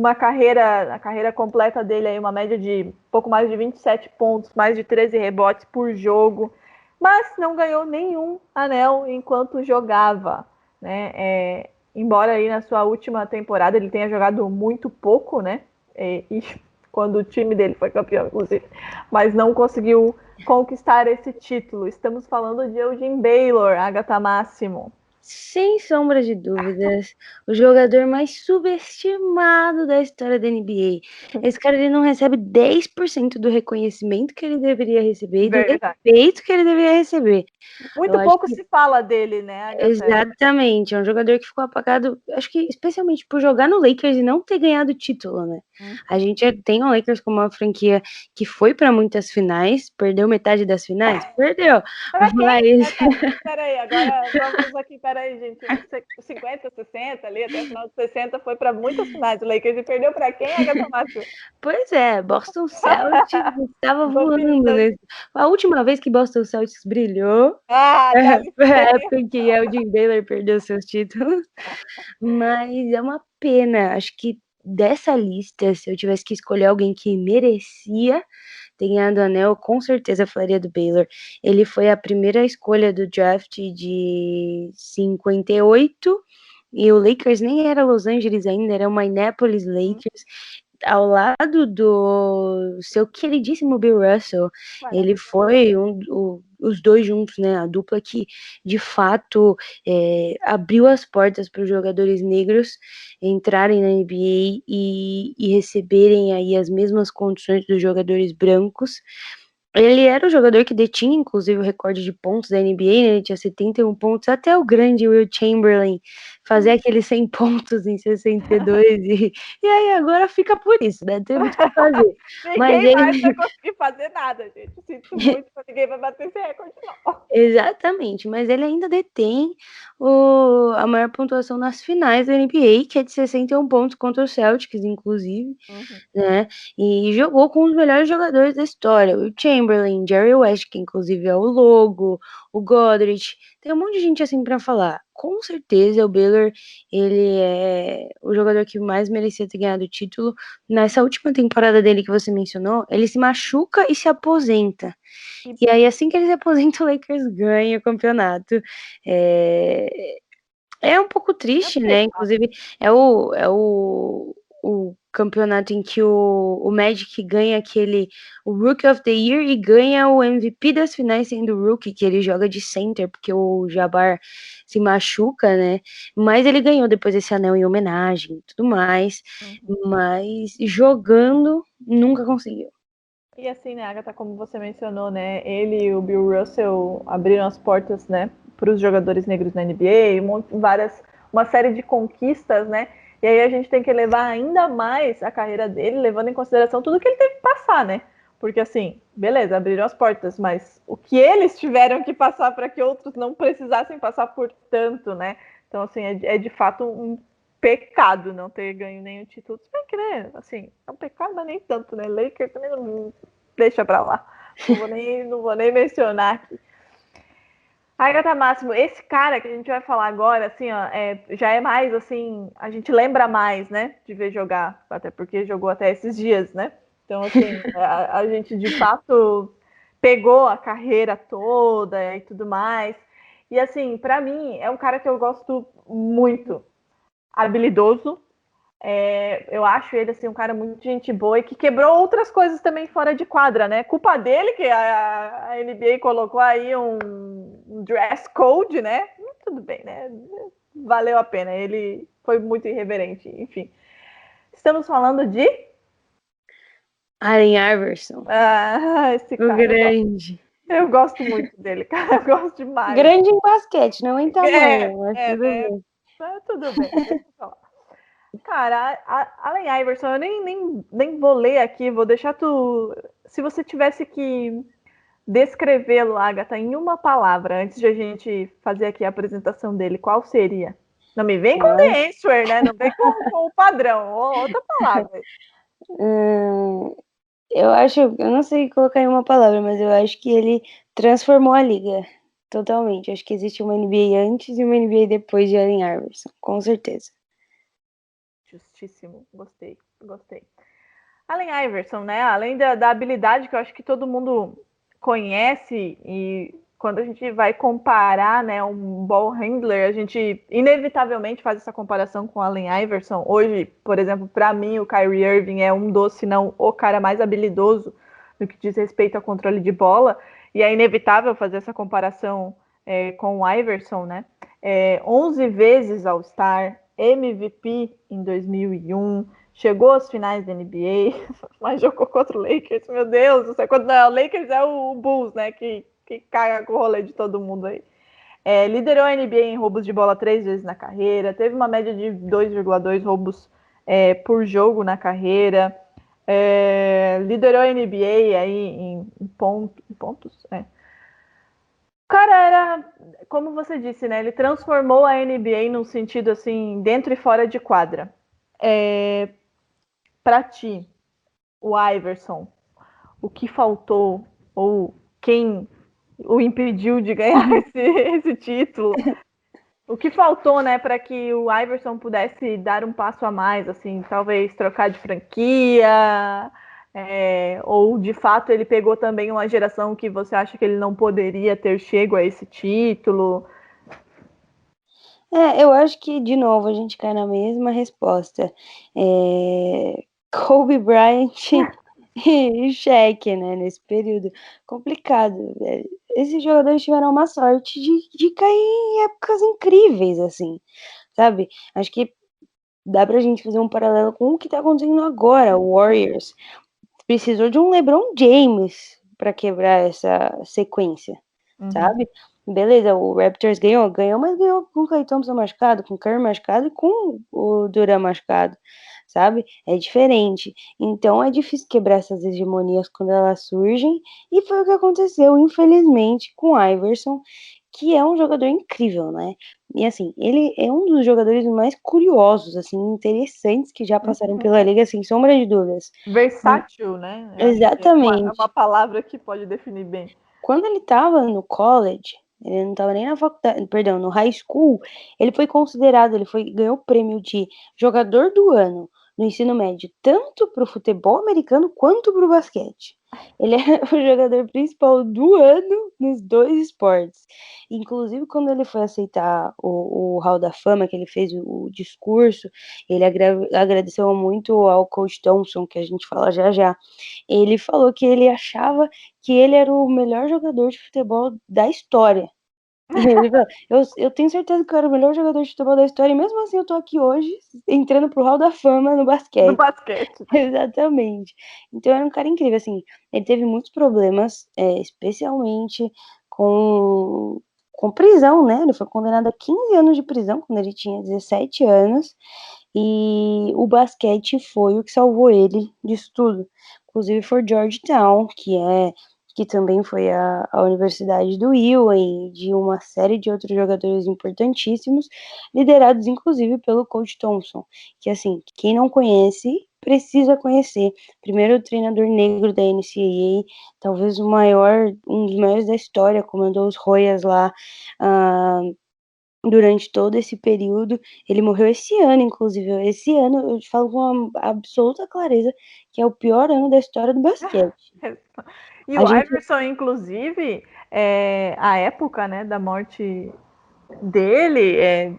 A carreira completa dele aí, uma média de pouco mais de 27 pontos, mais de 13 rebotes por jogo, mas não ganhou nenhum anel enquanto jogava, né? Embora aí na sua última temporada ele tenha jogado muito pouco, né? E quando o time dele foi campeão, inclusive, mas não conseguiu conquistar esse título. Estamos falando de Elgin Baylor, Agatha Máximo. Sem sombra de dúvidas, o jogador mais subestimado da história da NBA. Esse cara ele não recebe 10% do reconhecimento que ele deveria receber e do Verdade. respeito que ele deveria receber. Muito Eu acho pouco que se fala dele, né, Agatha? exatamente, é um jogador que ficou apagado, acho que especialmente por jogar no Lakers e não ter ganhado título, né? A gente tem o Lakers como uma franquia que foi para muitas finais, perdeu metade das finais? Perdeu, Pra quem, mas Agatha? Peraí, agora vamos aqui, peraí, gente. 50, 60 ali, até o final de 60 foi para muitas finais. O Lakers perdeu para quem, Agatha Márcio? pois é, Boston Celtics estava voando Dominando. nesse. A última vez que Boston Celtics brilhou Ah, dá foi a licença. época em que Elgin Baylor perdeu seus títulos, mas é uma pena. Acho que dessa lista, se eu tivesse que escolher alguém que merecia ter ganhado o anel, com certeza falaria do Baylor. Ele foi a primeira escolha do draft de 58 e o Lakers nem era Los Angeles ainda, era o Minneapolis Lakers. Ao lado do seu queridíssimo Bill Russell, ele foi os dois juntos, né? A dupla que de fato abriu as portas para os jogadores negros entrarem na NBA e receberem aí as mesmas condições dos jogadores brancos. Ele era o jogador que detinha, inclusive, o recorde de pontos da NBA, né? Ele tinha 71 pontos, até o grande Will Chamberlain fazer aqueles 100 pontos em 62, e aí agora fica por isso, né? Tem muito o que fazer. Mas Ninguém mais ele... vai conseguir fazer nada, gente. Sinto muito, mas ninguém vai bater esse recorde, não. Exatamente, mas ele ainda detém a maior pontuação nas finais da NBA, que é de 61 pontos contra o Celtics, inclusive, né? E jogou com os melhores jogadores da história, o Chamberlain, Jerry West, que inclusive é o logo, o Godrich, tem um monte de gente assim para falar. Com certeza o Baylor, ele é o jogador que mais merecia ter ganhado o título. Nessa última temporada dele que você mencionou, ele se machuca e se aposenta. E aí, assim que ele se aposenta, o Lakers ganha o campeonato. É um pouco triste, né? Inclusive, o campeonato em que o Magic ganha o Rookie of the Year e ganha o MVP das finais sendo o Rookie, que ele joga de center, porque o Jabbar se machuca, né? Mas ele ganhou depois esse anel em homenagem e tudo mais. Mas jogando, nunca conseguiu. E assim, né, Agatha, como você mencionou, né, ele e o Bill Russell abriram as portas, né, para os jogadores negros na NBA, uma série de conquistas, né, e aí a gente tem que levar ainda mais a carreira dele, levando em consideração tudo que ele teve que passar, né, porque assim, beleza, abriram as portas, mas o que eles tiveram que passar para que outros não precisassem passar por tanto, né, então assim, é de fato um pecado não ter ganho nenhum título. Se bem que, né, assim, é um pecado, mas nem tanto, né? Lakers também não deixa pra lá. Não vou nem mencionar aqui. Agatha Máximo, esse cara que a gente vai falar agora, assim, ó, já é mais, assim, a gente lembra mais, né, de ver jogar, até porque jogou até esses dias, né? Então, assim, a gente de fato pegou a carreira toda e tudo mais. E, assim, pra mim, é um cara que eu gosto muito. Habilidoso. Eu acho ele assim, um cara muito gente boa e que quebrou outras coisas também fora de quadra, né? Culpa dele que a NBA colocou aí um dress code, né? Tudo bem, né? Valeu a pena. Ele foi muito irreverente, enfim. Estamos falando de Allen Iverson. Esse O cara. grande. Eu gosto muito dele, cara. Eu gosto demais. Grande em basquete, não em tamanho, mas tudo né? bem. Tudo bem, deixa eu falar. Cara, Allen Iverson, eu nem vou ler aqui, vou deixar tu. Se você tivesse que descrevê-lo, Agatha, em uma palavra, antes de a gente fazer aqui a apresentação dele, qual seria? Não me vem com the answer, né? Não vem com o padrão, outra palavra. Eu não sei colocar em uma palavra, mas eu acho que ele transformou a liga totalmente. Acho que existe uma NBA antes e uma NBA depois de Allen Iverson, com certeza. Justíssimo, gostei. Allen Iverson, né? Além da habilidade que eu acho que todo mundo conhece, e quando a gente vai comparar, né, um ball handler, a gente inevitavelmente faz essa comparação com Allen Iverson. Hoje, por exemplo, para mim, o Kyrie Irving é um dos, se não o cara mais habilidoso no que diz respeito ao controle de bola, e é inevitável fazer essa comparação com o Iverson, né? 11 vezes All-Star, MVP em 2001, chegou às finais da NBA, mas jogou contra o Lakers, meu Deus, quando não, o Lakers é o Bulls, né, que caga com o rolê de todo mundo aí. Liderou a NBA em roubos de bola 3 vezes na carreira, teve uma média de 2,2 roubos por jogo na carreira, liderou a NBA aí em pontos. O cara era, como você disse, né? Ele transformou a NBA num sentido assim, dentro e fora de quadra. Para ti, o Iverson, o que faltou ou quem o impediu de ganhar esse título? O que faltou, né, para que o Iverson pudesse dar um passo a mais, assim, talvez trocar de franquia, ou de fato ele pegou também uma geração que você acha que ele não poderia ter chego a esse título? Eu acho que, de novo, a gente cai na mesma resposta. Kobe Bryant e Shaq, né, nesse período complicado. Esses jogadores tiveram uma sorte de cair em épocas incríveis, assim, sabe? Acho que dá pra gente fazer um paralelo com o que tá acontecendo agora. O Warriors precisou de um LeBron James para quebrar essa sequência, sabe? Beleza, o Raptors ganhou, mas ganhou com o Klay Thompson machucado, com o Curry machucado e com o Durant machucado, sabe? É diferente. Então é difícil quebrar essas hegemonias quando elas surgem, e foi o que aconteceu, infelizmente, com o Iverson, que é um jogador incrível, né? E assim, ele é um dos jogadores mais curiosos, assim, interessantes que já passaram pela liga, sem sombra de dúvidas. Versátil, né? Exatamente. É uma palavra que pode definir bem. Quando ele estava no college, ele não estava nem na faculdade, perdão, no high school, ele foi considerado, ganhou o prêmio de jogador do ano no ensino médio, tanto para o futebol americano quanto para o basquete. Ele é o jogador principal do ano nos dois esportes. Inclusive, quando ele foi aceitar o Hall da Fama, que ele fez o discurso, ele agradeceu muito ao Coach Thompson, que a gente fala já já. Ele falou que ele achava que ele era o melhor jogador de futebol da história. Ele falou, eu tenho certeza que eu era o melhor jogador de futebol da história, e mesmo assim eu tô aqui hoje, entrando pro Hall da Fama no basquete. No basquete. Exatamente. Então era um cara incrível, assim, ele teve muitos problemas, especialmente com prisão, né, ele foi condenado a 15 anos de prisão quando ele tinha 17 anos, e o basquete foi o que salvou ele disso tudo. Inclusive foi Georgetown, que também foi a Universidade do Ewing, de uma série de outros jogadores importantíssimos, liderados inclusive pelo Coach Thompson, que assim, quem não conhece, precisa conhecer. Primeiro treinador negro da NCAA, talvez um dos maiores da história, comandou os Royals lá, durante todo esse período. Ele morreu esse ano, inclusive. Esse ano, eu te falo com uma absoluta clareza, que é o pior ano da história do basquete. E o Iverson, inclusive, a época, né, da morte dele,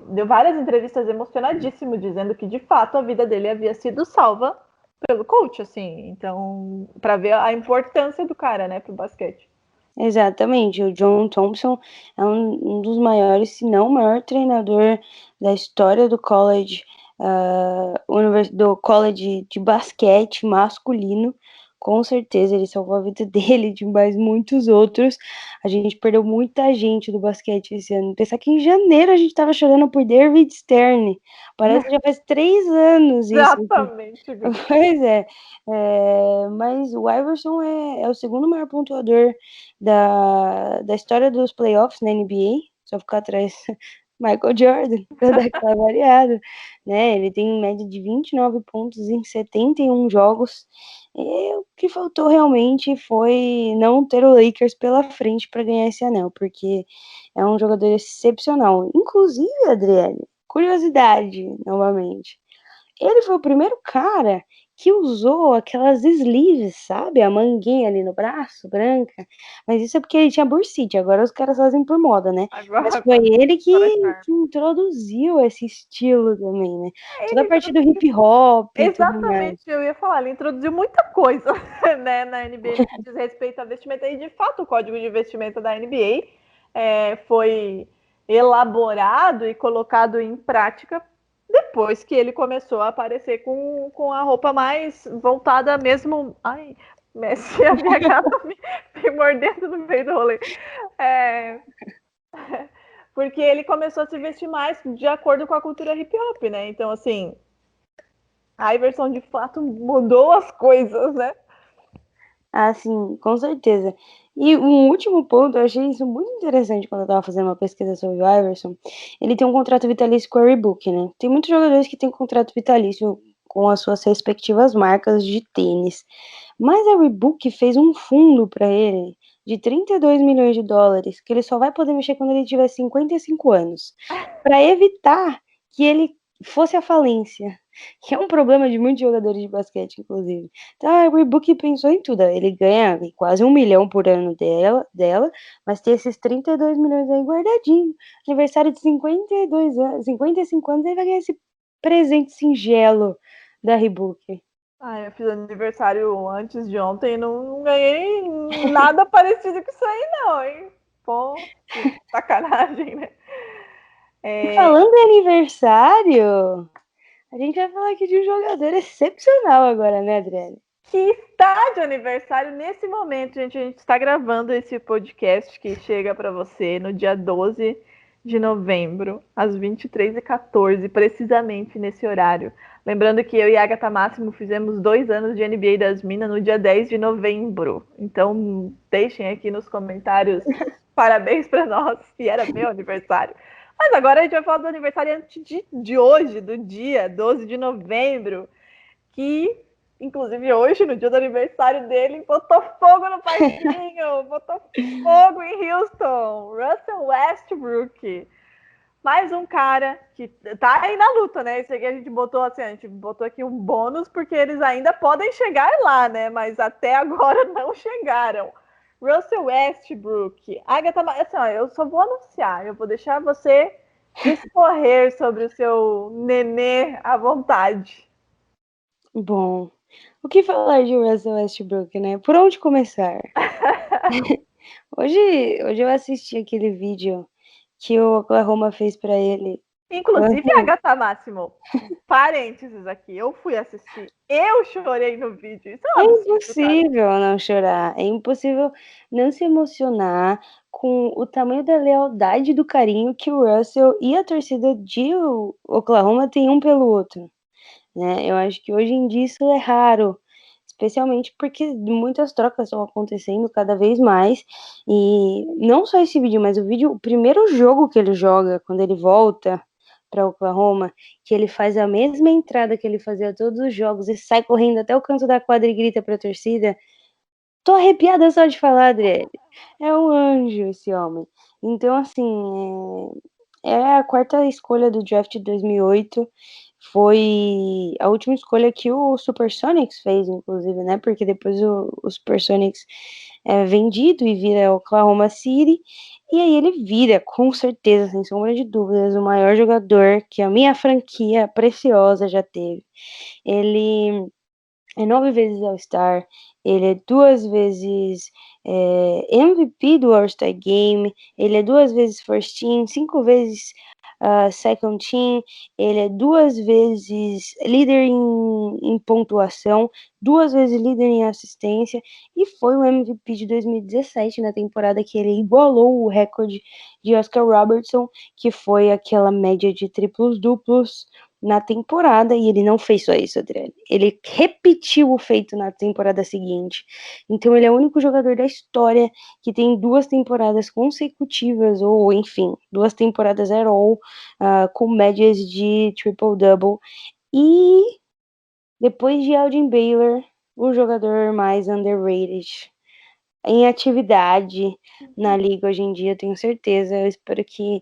deu várias entrevistas emocionadíssimo, dizendo que, de fato, a vida dele havia sido salva pelo coach, assim. Então, para ver a importância do cara, né, pro basquete. Exatamente, o John Thompson é um dos maiores, se não o maior treinador da história do college, do college de basquete masculino. Com certeza ele salvou a vida dele, de mais muitos outros. A gente perdeu muita gente do basquete esse ano. Pensar que em janeiro a gente tava chorando por David Stern. Parece que já faz 3 anos isso. Exatamente. Pois é. Mas o Iverson é o segundo maior pontuador da história dos playoffs na NBA. Só ficar atrás Michael Jordan, para dar aquela variada, né? Ele tem média de 29 pontos em 71 jogos. E o que faltou realmente foi não ter o Lakers pela frente para ganhar esse anel, porque é um jogador excepcional. Inclusive, Adriele, curiosidade, novamente, ele foi o primeiro cara que usou aquelas sleeves, sabe? A manguinha ali no braço, branca. Mas isso é porque ele tinha bursite. Agora os caras fazem por moda, né? Mas foi ele que introduziu esse estilo também, né? Toda a parte do hip hop. Exatamente, eu ia falar, ele introduziu muita coisa, né, na NBA que diz respeito a vestimenta. E de fato, o código de vestimenta da NBA foi elaborado e colocado em prática depois que ele começou a aparecer com a roupa mais voltada mesmo. Ai, Messi, a minha gata me mordendo no meio do rolê. Porque ele começou a se vestir mais de acordo com a cultura hip hop, né? Então, assim, a Iverson de fato mudou as coisas, né? Ah, sim, com certeza. E um último ponto, eu achei isso muito interessante quando eu tava fazendo uma pesquisa sobre o Iverson. Ele tem um contrato vitalício com a Reebok, né? Tem muitos jogadores que têm contrato vitalício com as suas respectivas marcas de tênis. Mas a Reebok fez um fundo para ele de 32 milhões de dólares, que ele só vai poder mexer quando ele tiver 55 anos, para evitar que ele fosse à falência, que é um problema de muitos jogadores de basquete, inclusive. Então a Reebok pensou em tudo. Ele ganha quase 1 milhão por ano dela, mas tem esses 32 milhões aí guardadinho. Aniversário de 52 anos, 55 anos, ele vai ganhar esse presente singelo da Reebok. Eu fiz aniversário antes de ontem e não ganhei nada parecido com isso aí, não, hein? Pô, que sacanagem, né? Falando em aniversário, a gente vai falar aqui de um jogador excepcional agora, né, Adriane? Que está de aniversário nesse momento, gente. A gente está gravando esse podcast que chega para você no dia 12 de novembro, às 23h14, precisamente nesse horário. Lembrando que eu e a Agatha Máximo fizemos 2 anos de NBA das Minas no dia 10 de novembro. Então, deixem aqui nos comentários parabéns para nós, que era meu aniversário. Mas agora a gente vai falar do aniversariante de hoje, do dia 12 de novembro, que, inclusive hoje, no dia do aniversário dele, botou fogo no parquinho, botou fogo em Houston, Russell Westbrook. Mais um cara que tá aí na luta, né? Esse aqui a gente botou assim, a gente botou aqui um bônus porque eles ainda podem chegar lá, né? Mas até agora não chegaram. Russell Westbrook. Agatha, assim, ó, eu só vou anunciar, eu vou deixar você discorrer sobre o seu nenê à vontade. Bom, o que falar de Russell Westbrook, né? Por onde começar? Hoje eu assisti aquele vídeo que o Oklahoma fez pra ele. Inclusive, Agatha Máximo, parênteses aqui, eu fui assistir, eu chorei no vídeo. Isso é um absurdo, impossível não chorar, é impossível não se emocionar com o tamanho da lealdade e do carinho que o Russell e a torcida de Oklahoma têm um pelo outro, né? Eu acho que hoje em dia isso é raro, especialmente porque muitas trocas estão acontecendo cada vez mais, e não só esse vídeo, mas o primeiro jogo que ele joga, quando ele volta para Oklahoma, que ele faz a mesma entrada que ele fazia todos os jogos e sai correndo até o canto da quadra e grita para a torcida. Tô arrepiada só de falar, Adriele. É um anjo esse homem. Então, assim, é a quarta escolha do draft de 2008. Foi a última escolha que o Supersonics fez, inclusive, né? Porque depois o Supersonics é vendido e vira Oklahoma City. E aí ele vira, com certeza, sem sombra de dúvidas, o maior jogador que a minha franquia preciosa já teve. Ele é 9 vezes All-Star, ele é 2 vezes MVP do All-Star Game, ele é 2 vezes First Team, 5 vezes Second Team, ele é 2 vezes líder em pontuação, 2 vezes líder em assistência, e foi o MVP de 2017, na temporada que ele igualou o recorde de Oscar Robertson, que foi aquela média de triplos-duplos na temporada, e ele não fez só isso, Adriane. Ele repetiu o feito na temporada seguinte. Então ele é o único jogador da história que tem 2 temporadas consecutivas, ou enfim, 2 temporadas at all, com médias de triple-double. E depois de Elgin Baylor, o jogador mais underrated em atividade na liga hoje em dia, eu tenho certeza. Eu espero que,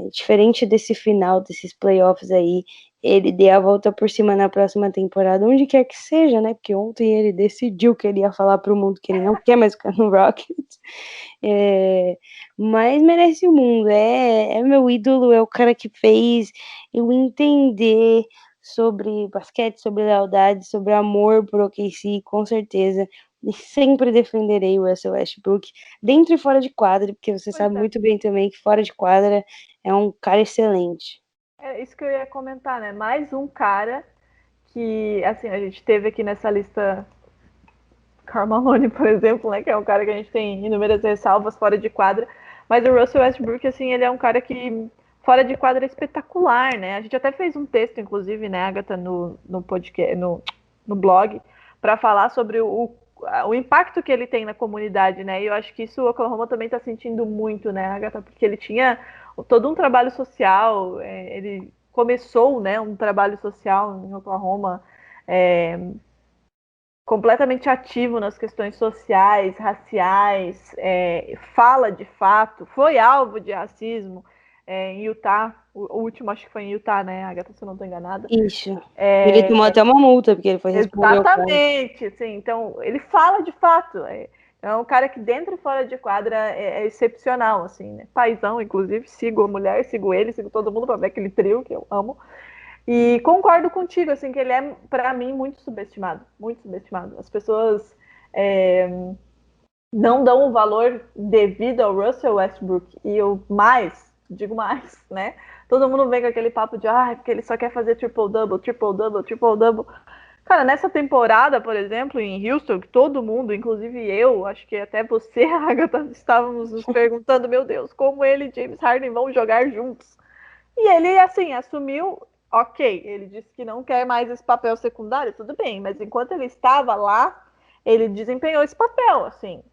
diferente desse final, desses playoffs aí, ele dê a volta por cima na próxima temporada, onde quer que seja, né? Porque ontem ele decidiu que ele ia falar pro mundo que ele não quer mais ficar no Rockets. Mas merece o mundo, é meu ídolo, é o cara que fez eu entender sobre basquete, sobre lealdade, sobre amor por OKC, com certeza. e sempre defenderei o Russell Westbrook, dentro e fora de quadra, porque você sabe muito bem também que fora de quadra é um cara excelente. É isso que eu ia comentar, né? Mais um cara que, assim, a gente teve aqui nessa lista Karl Malone, por exemplo, né? Que é um cara que a gente tem inúmeras ressalvas fora de quadra. Mas o Russell Westbrook, assim, ele é um cara que fora de quadra é espetacular, né? A gente até fez um texto, inclusive, né, Agatha, no podcast, no blog, para falar sobre o impacto que ele tem na comunidade, né? E eu acho que isso o Oklahoma também está sentindo muito, né, Agatha? Porque ele tinha todo um trabalho social, ele começou, né, um trabalho social em Oklahoma, completamente ativo nas questões sociais, raciais, fala de fato, foi alvo de racismo em Utah, o último acho que foi em Utah, né, Agatha, se eu não estou enganada. Isso. Ele tomou até uma multa, porque ele foi responder o cara. Exatamente, sim, então ele fala de fato, é um cara que dentro e fora de quadra é excepcional, assim, né, paizão, inclusive, sigo a mulher, sigo ele, sigo todo mundo para ver aquele trio que eu amo. E concordo contigo, assim, que ele é, para mim, muito subestimado. Muito subestimado. As pessoas não dão o valor devido ao Russell Westbrook. E eu digo mais, né? Todo mundo vem com aquele papo de, porque ele só quer fazer triple-double, triple-double, triple-double. Cara, nessa temporada, por exemplo, em Houston, que todo mundo, inclusive eu, acho que até você, Agatha, estávamos nos perguntando, meu Deus, como ele e James Harden vão jogar juntos. E ele, assim, assumiu... Ok, ele disse que não quer mais esse papel secundário, tudo bem, mas enquanto ele estava lá, ele desempenhou esse papel, assim.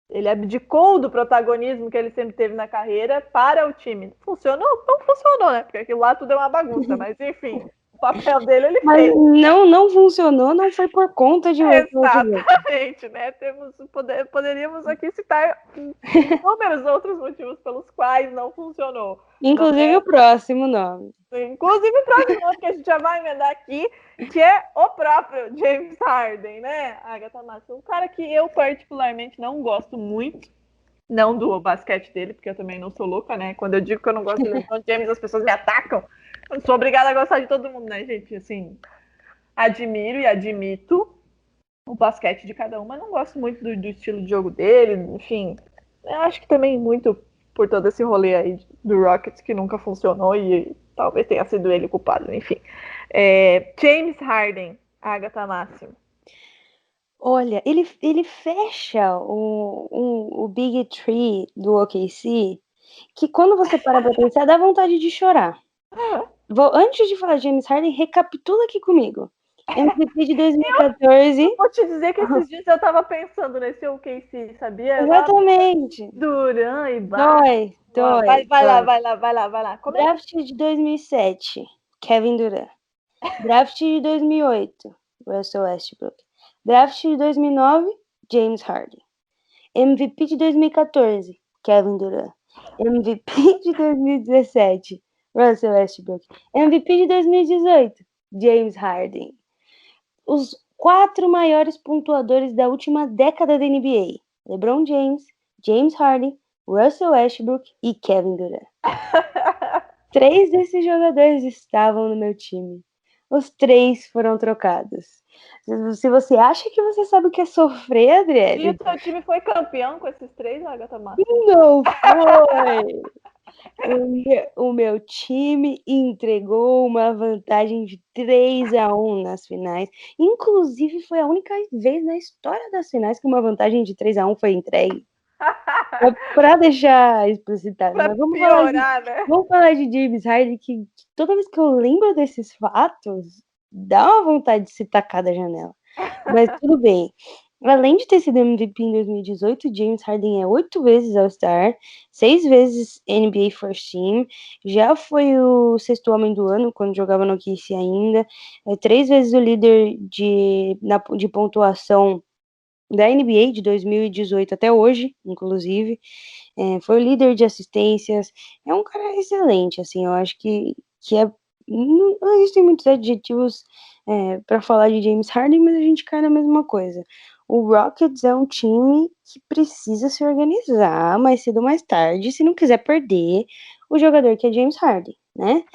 Ele abdicou do protagonismo que ele sempre teve na carreira para o time. Funcionou? Não funcionou, né? Porque aquilo lá tudo é uma bagunça, mas enfim, o papel dele ele Mas fez. não funcionou, não foi por conta de Exatamente, né? Poderíamos aqui citar inúmeros outros motivos pelos quais não funcionou. Inclusive o próximo nome. Inclusive o próximo nome que a gente já vai emendar aqui, que é o próprio James Harden, né, Agatha Massa? Um cara que eu particularmente não gosto muito, não do basquete dele, porque eu também não sou louca, né? Quando eu digo que eu não gosto do LeBron James, as pessoas me atacam. Eu sou obrigada a gostar de todo mundo, né, gente? Assim, admiro e admito o basquete de cada um, mas não gosto muito do estilo de jogo dele, enfim. Eu acho que também muito por todo esse rolê aí do Rockets que nunca funcionou e talvez tenha sido ele o culpado, enfim. James Harden, Agatha Máximo. Olha, ele fecha o Big Three do OKC, que quando você para pra pensar, dá vontade de chorar. Antes de falar de James Harden, recapitula aqui comigo. MVP de 2014. Eu vou te dizer que esses dias eu tava pensando nesse OKC, sabia? Exatamente. Duran e Dói. Vai lá. Draft de 2007, Kevin Durant. Draft de 2008, Russell Westbrook. Draft de 2009, James Harden. MVP de 2014, Kevin Durant. MVP de 2017, Russell Westbrook. MVP de 2018, James Harden. Os 4 maiores pontuadores da última década da NBA: LeBron James, James Harden, Russell Westbrook e Kevin Durant. 3 desses jogadores estavam no meu time. Os 3 foram trocados. Se você acha que você sabe o que é sofrer, Adriele... E o seu time foi campeão com esses 3, Agatha Massa? Não foi! O meu time entregou uma vantagem de 3-1 nas finais. Inclusive, foi a única vez na história das finais que uma vantagem de 3-1 foi entregue. Pra deixar explicitado. Pra Mas vamos falar de James Harden, que toda vez que eu lembro desses fatos, dá uma vontade de se tacar da janela. Mas tudo bem. Além de ter sido MVP em 2018, James Harden é 8 vezes All-Star, 6 vezes NBA First Team, já foi o 6º homem do ano, quando jogava no OKC ainda, 3 vezes o líder de pontuação da NBA de 2018 até hoje, inclusive, foi o líder de assistências, é um cara excelente, assim, eu acho que não existem muitos adjetivos para falar de James Harden, mas a gente cai na mesma coisa. O Rockets é um time que precisa se organizar mais cedo ou mais tarde, se não quiser perder o jogador que é James Harden, né?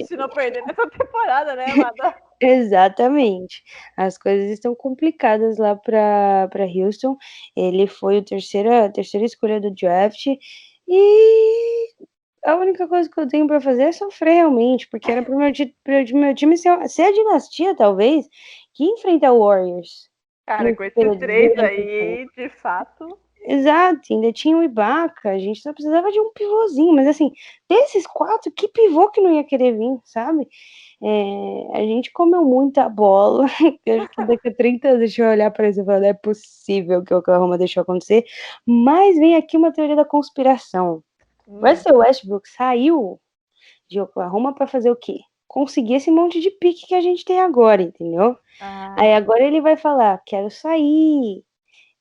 Se não perder nessa temporada, né, amada? Exatamente. As coisas estão complicadas lá para Houston. Ele foi a terceira escolha do draft e a única coisa que eu tenho para fazer é sofrer realmente, porque era para o meu time ser a dinastia, talvez, que enfrenta o Warriors. Cara, com esses três aí, de fato. Exato, ainda tinha o Ibaka, a gente só precisava de um pivôzinho, mas assim, desses 4, que pivô que não ia querer vir, sabe? A gente comeu muita bola, eu acho que daqui a 30 anos deixa eu olhar para isso e falar, não é possível que o Oklahoma deixou acontecer, mas vem aqui uma teoria da conspiração. Russell Westbrook saiu de Oklahoma para fazer o quê? Conseguir esse monte de pique que a gente tem agora, entendeu? Aí agora ele vai falar, quero sair,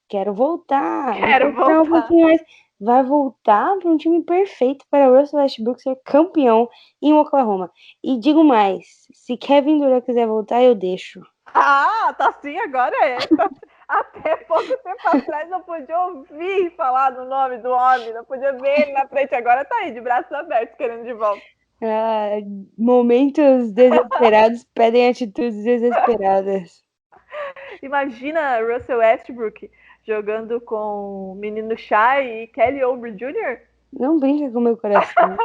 quero voltar. Quero voltar. Um pouquinho mais. Vai voltar para um time perfeito para Russell Westbrook ser campeão em Oklahoma. E digo mais, se Kevin Durant quiser voltar, eu deixo. Ah, tá assim agora até pouco tempo atrás não podia ouvir falar do nome do homem, não podia ver ele na frente, agora tá aí, de braços abertos, querendo de volta. Momentos desesperados pedem atitudes desesperadas. Imagina Russell Westbrook jogando com o menino Shai e Kelly Oubre Jr. Não brinca com meu coração.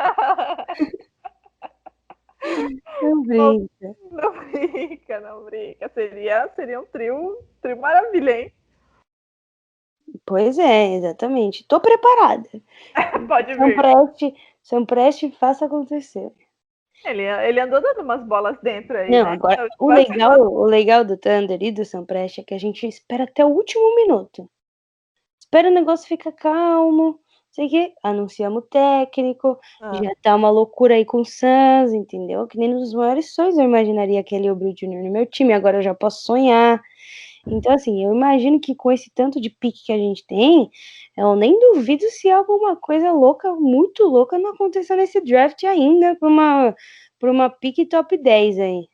Não brinca. Não brinca. Seria um trio maravilha, hein? Pois é, exatamente. Tô preparada. Pode vir. São Preste, faça acontecer. Ele andou dando umas bolas dentro aí, não, né? Agora, o legal do Thunder e do São Preste é que a gente espera até o último minuto. Espera o negócio ficar calmo, sei que anunciamos o técnico, já tá uma loucura aí com o Suns, entendeu? Que nem nos maiores sonhos eu imaginaria aquele Oubre Jr. no meu time, agora eu já posso sonhar. Então, assim, eu imagino que com esse tanto de pique que a gente tem, eu nem duvido se alguma coisa louca, muito louca, não aconteceu nesse draft ainda por uma pique top 10 aí.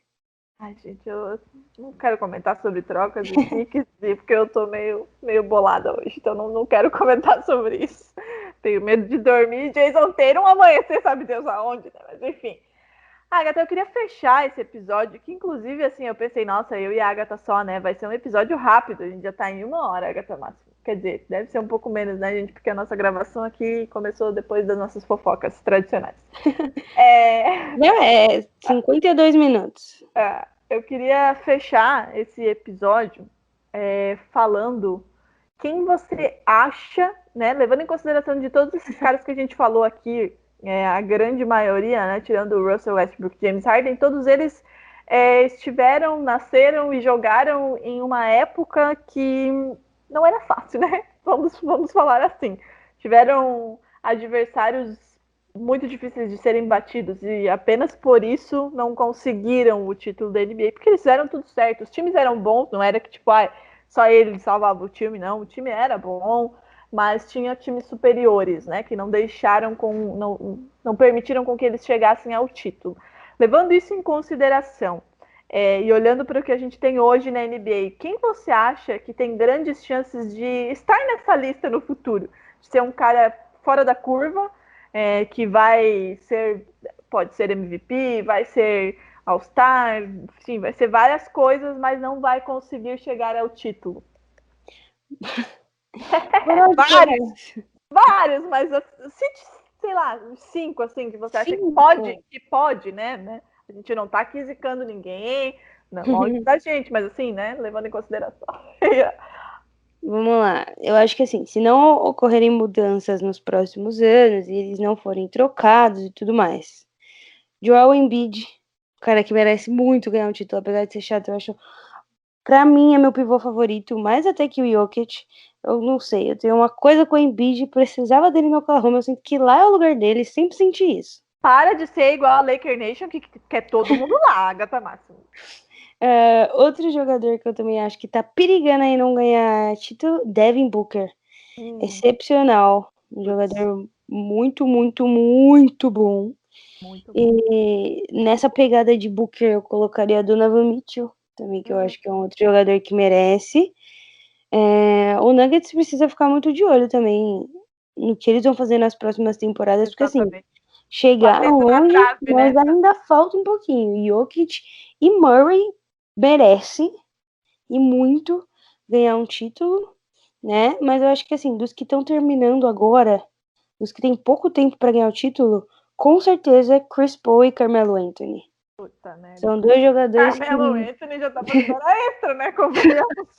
Ai, gente, eu não quero comentar sobre trocas e piques, porque eu tô meio bolada hoje, então não quero comentar sobre isso. Tenho medo de dormir. Jason Tatum amanhecer, sabe Deus aonde, né? Mas enfim. Agatha, eu queria fechar esse episódio, que inclusive, assim, eu pensei, nossa, eu e a Agatha só, né? Vai ser um episódio rápido, a gente já tá em 1 hora, Agatha Máximo. Quer dizer, deve ser um pouco menos, né, gente? Porque a nossa gravação aqui começou depois das nossas fofocas tradicionais. 52 minutos. Eu queria fechar esse episódio falando quem você acha, né? Levando em consideração de todos esses caras que a gente falou aqui, a grande maioria, né, tirando o Russell Westbrook e James Harden, todos eles nasceram e jogaram em uma época que não era fácil, né? Vamos falar assim. Tiveram adversários muito difíceis de serem batidos e apenas por isso não conseguiram o título da NBA, porque eles fizeram tudo certo. Os times eram bons, não era que tipo, só ele salvava o time, não. O time era bom, mas tinha times superiores, né, que não deixaram não permitiram com que eles chegassem ao título. Levando isso em consideração e olhando para o que a gente tem hoje na NBA, quem você acha que tem grandes chances de estar nessa lista no futuro? De ser um cara fora da curva, que pode ser MVP, vai ser All-Star, enfim, vai ser várias coisas, mas não vai conseguir chegar ao título. Vários, mas sei lá, 5 assim, que você acha que pode, né? A gente não tá aqui zicando ninguém, não longe da gente, mas assim, né, levando em consideração. Vamos lá, eu acho que assim, se não ocorrerem mudanças nos próximos anos e eles não forem trocados e tudo mais, Joel Embiid, o cara que merece muito ganhar um título, apesar de ser chato, eu acho, pra mim é meu pivô favorito, mais até que o Jokic. Eu não sei, eu tenho uma coisa com o Embiid, precisava dele no Oklahoma, eu sinto que lá é o lugar dele, sempre senti isso. Para de ser igual a Laker Nation, que quer todo mundo lá, Agatha Máximo. Outro jogador que eu também acho que tá perigando aí não ganhar título, Devin Booker. Excepcional. Um jogador muito, muito, muito bom. Muito bom. E nessa pegada de Booker eu colocaria Donovan Mitchell também, que eu acho que é um outro jogador que merece. O Nuggets precisa ficar muito de olho também no que eles vão fazer nas próximas temporadas, exatamente. Porque assim, chegaram longe, mas ainda falta um pouquinho. Jokic e Murray merece e muito ganhar um título, né? Mas eu acho que assim, dos que estão terminando agora, dos que tem pouco tempo para ganhar o título, com certeza é Chris Paul e Carmelo Anthony. Puta merda. São dois jogadores Carmelo Anthony já tá fazendo hora extra, né? Convenhamos.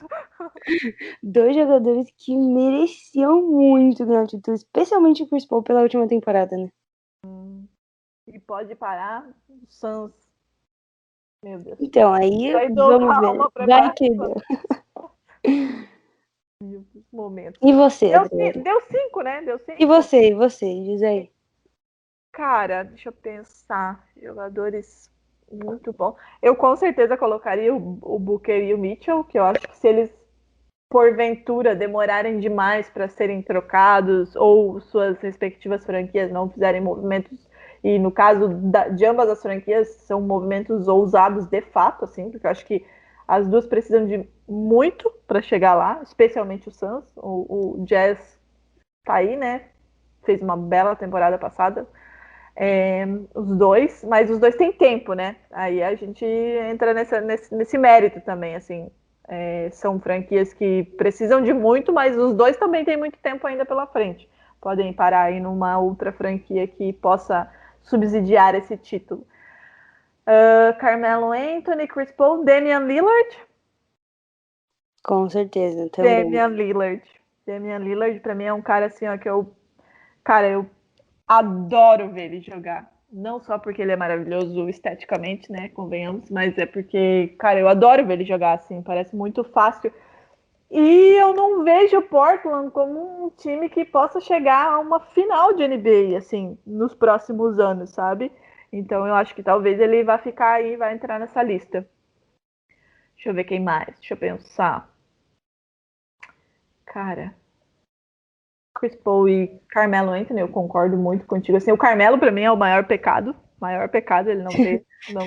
que mereciam muito ganhar o título, especialmente o Chris Paul pela última temporada, né? E pode parar o Suns. Meu Deus. Então, aí Aí dou vamos calma ver. pra Vai parar que deu. os momentos. E você, Adriana? Deu 5, né? Deu 5. E você? Diz aí. Cara, deixa eu pensar. Jogadores muito bons. Eu com certeza colocaria o Booker e o Mitchell, que eu acho que se eles, porventura, demorarem demais para serem trocados ou suas respectivas franquias não fizerem movimentos, e no caso de ambas as franquias, são movimentos ousados de fato, assim, porque eu acho que as duas precisam de muito para chegar lá, especialmente o Suns. O Jazz tá aí, né? Fez uma bela temporada passada. Os dois, mas os dois têm tempo, né? Aí a gente entra nesse mérito também, assim. São franquias que precisam de muito, mas os dois também têm muito tempo ainda pela frente. Podem parar aí numa outra franquia que possa subsidiar esse título. Carmelo Anthony, Chris Paul, Damian Lillard. Com certeza, também. Damian Lillard, pra mim, é um cara assim, ó, que eu adoro ver ele jogar. Não só porque ele é maravilhoso esteticamente, né? Convenhamos, mas é porque, cara, eu adoro ver ele jogar assim. Parece muito fácil. E eu não vejo o Portland como um time que possa chegar a uma final de NBA, assim, nos próximos anos, sabe? Então eu acho que talvez ele vá ficar aí, vai entrar nessa lista. Deixa eu ver quem mais. Deixa eu pensar. Cara, Chris Paul e Carmelo Anthony, eu concordo muito contigo. Assim, o Carmelo, pra mim, é o maior pecado. Maior pecado ele não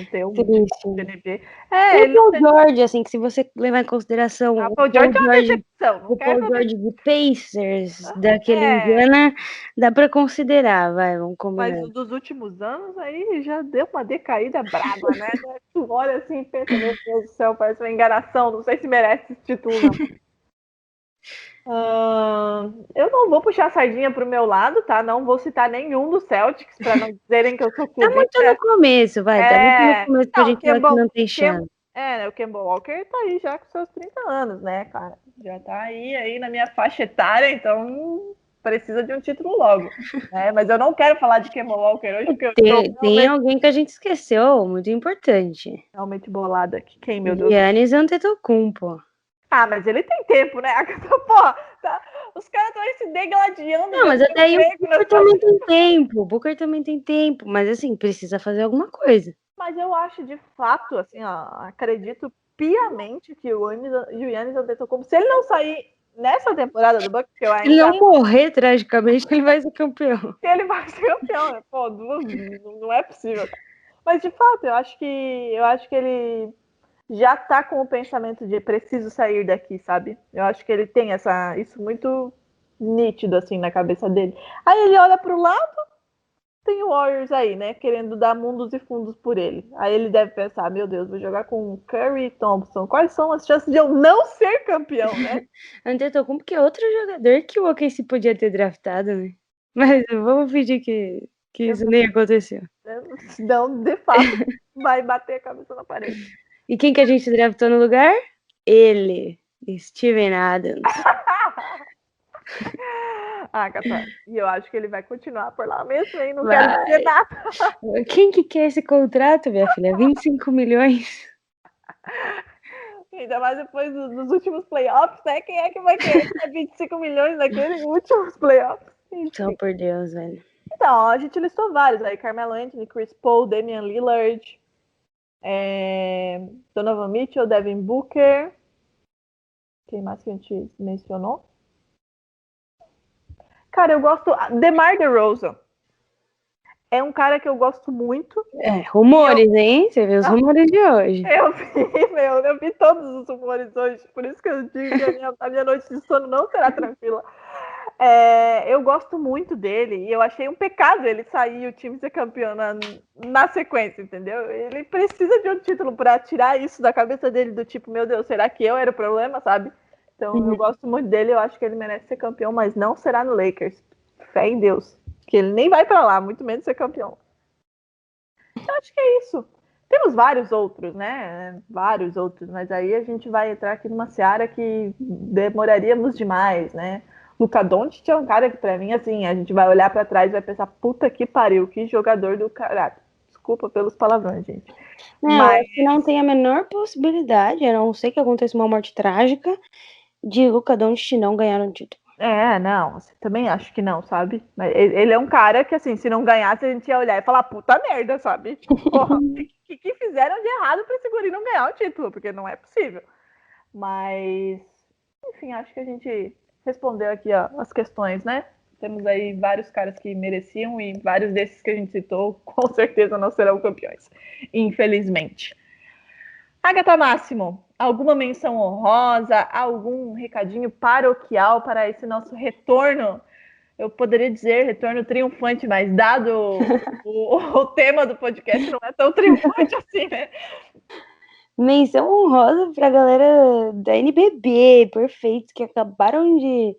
ter um Triste. DNB. E o Paul George, assim, que se você levar em consideração o Paul George é uma decepção. o Paul George de Pacers, daquele Indiana, dá pra considerar, vamos combinar. Mas dos últimos anos, aí já deu uma decaída braba, né? Tu olha assim e pensa, meu Deus do céu, parece uma enganação, não sei se merece esse título, não. Eu não vou puxar a sardinha pro meu lado, tá? Não vou citar nenhum dos Celtics, pra não dizerem que eu sou clubista. Tá muito no começo, tá muito no começo pra gente falar que não tem chance. O Kemba Walker tá aí já com seus 30 anos, né, cara? Já tá aí na minha faixa etária, então precisa de um título logo. Né? Mas eu não quero falar de Kemba Walker hoje, porque tem alguém que a gente esqueceu, muito importante. Realmente bolada aqui. Quem, meu Deus? Giannis Antetokounmpo. Mas ele tem tempo, né? Porra, tá? Os caras estão aí se degladiando. Não, mas até aí o Booker também tem tempo. O Booker também tem tempo, mas assim, precisa fazer alguma coisa. Mas eu acho de fato, assim, ó, acredito piamente que o Giannis Antetokounmpo, se ele não sair nessa temporada do Bucks, que eu ainda... Ele não morrer tragicamente, ele vai ser campeão. Ele vai ser campeão, né? Pô, não é possível. Mas de fato, eu acho que ele já tá com o pensamento de preciso sair daqui, sabe? Eu acho que ele tem isso muito nítido, assim, na cabeça dele. Aí ele olha pro lado, tem o Warriors aí, né? Querendo dar mundos e fundos por ele. Aí ele deve pensar, meu Deus, vou jogar com Curry e Thompson. Quais são as chances de eu não ser campeão, né? Antetokounmpo, que é outro jogador que o OKC podia ter draftado, né? Mas vamos fingir que isso nem aconteceu. Não, de fato, vai bater a cabeça na parede. E quem que a gente draftou no lugar? Ele, Steven Adams. Catar. E eu acho que ele vai continuar por lá mesmo, hein? Não quero dizer nada. Quem que quer esse contrato, minha filha? 25 milhões? Ainda mais depois dos últimos playoffs, né? Quem é que vai querer 25 milhões naqueles últimos playoffs? Só por Deus, velho. Então, a gente listou vários aí. Carmelo Anthony, Chris Paul, Damian Lillard, Donovan Mitchell, Devin Booker. Quem mais que a gente mencionou? Cara, eu gosto... DeMar DeRozan. É um cara que eu gosto muito. Rumores, hein? Você viu os rumores de hoje. Eu vi todos os rumores hoje. Por isso que eu digo que a minha noite de sono não será tranquila. Eu gosto muito dele e eu achei um pecado ele sair e o time ser campeão na sequência, entendeu? Ele precisa de um título para tirar isso da cabeça dele, do tipo, meu Deus, será que eu era o problema, sabe? Então eu gosto muito dele, eu acho que ele merece ser campeão, mas não será no Lakers. Fé em Deus. Que ele nem vai para lá, muito menos ser campeão. Eu acho que é isso. Temos vários outros, né? Vários outros, mas aí a gente vai entrar aqui numa seara que demoraríamos demais, né? Luka Doncic é um cara que, pra mim, assim, a gente vai olhar pra trás e vai pensar, puta que pariu, que jogador do caralho. Desculpa pelos palavrões, gente. Não, Mas acho que não tem a menor possibilidade, a não ser que aconteça uma morte trágica, de Luka Doncic não ganhar um título. não, assim, também acho que não, sabe? Mas ele é um cara que, assim, se não ganhasse, a gente ia olhar e falar, puta merda, sabe? Porra, o que fizeram de errado pra esse guri não ganhar o título? Porque não é possível. Mas, enfim, acho que a gente respondeu aqui, ó, as questões, né? Temos aí vários caras que mereciam e vários desses que a gente citou com certeza não serão campeões, infelizmente. Agatha Máximo, alguma menção honrosa, algum recadinho paroquial para esse nosso retorno? Eu poderia dizer retorno triunfante, mas dado o tema do podcast não é tão triunfante assim, né? Menção honrosa pra galera da NBB, perfeito, que acabaram de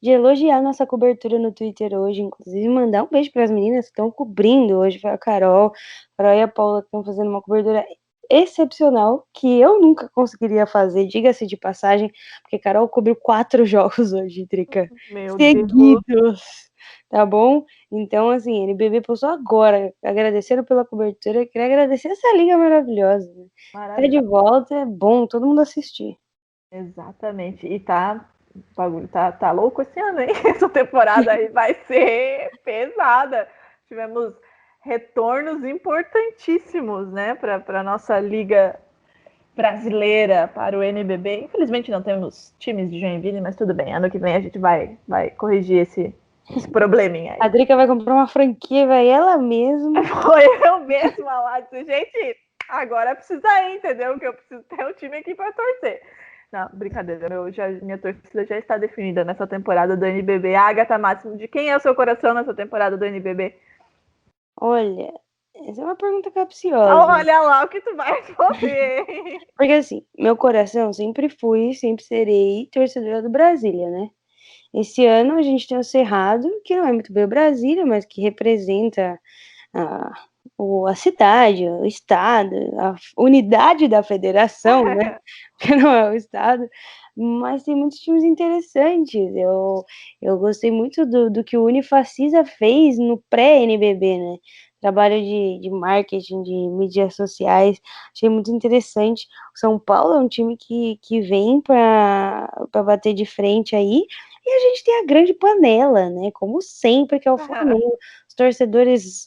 elogiar nossa cobertura no Twitter hoje, inclusive mandar um beijo para as meninas que estão cobrindo hoje, foi a Carol e a Paula que estão fazendo uma cobertura excepcional, que eu nunca conseguiria fazer, diga-se de passagem, porque Carol cobriu 4 jogos hoje, Drica, Meu seguidos, Deus. tá bom? Então, assim, a NBB postou agora, agradecendo pela cobertura, queria agradecer essa liga maravilhosa, né? Tá de volta, é bom todo mundo assistir. Exatamente, e o bagulho tá louco esse ano, hein? Essa temporada aí vai ser pesada. Tivemos retornos importantíssimos, né, para nossa liga brasileira, para o NBB. Infelizmente não temos times de Joinville, mas tudo bem. Ano que vem a gente vai corrigir esse probleminha aí. A Drica vai comprar uma franquia, vai ela mesma. Foi eu mesma lá, disse, gente, agora precisa ir, entendeu? Que eu preciso ter um time aqui para torcer. Não, brincadeira, minha torcida já está definida nessa temporada do NBB. Agatha Máximo, de quem é o seu coração nessa temporada do NBB? Olha, essa é uma pergunta capciosa. Olha lá o que tu vai responder. Porque assim, meu coração sempre serei torcedora do Brasília, né? Esse ano a gente tem o Cerrado, que não é muito bem o Brasília, mas que representa a cidade, o estado, a unidade da federação, né? Que não é o estado. Mas tem muitos times interessantes. Eu gostei muito do que o Unifacisa fez no pré-NBB, né? Trabalho de marketing, de mídias sociais, achei muito interessante. O São Paulo é um time que vem para bater de frente aí, e a gente tem a grande panela, né? Como sempre, que é o Flamengo. Os torcedores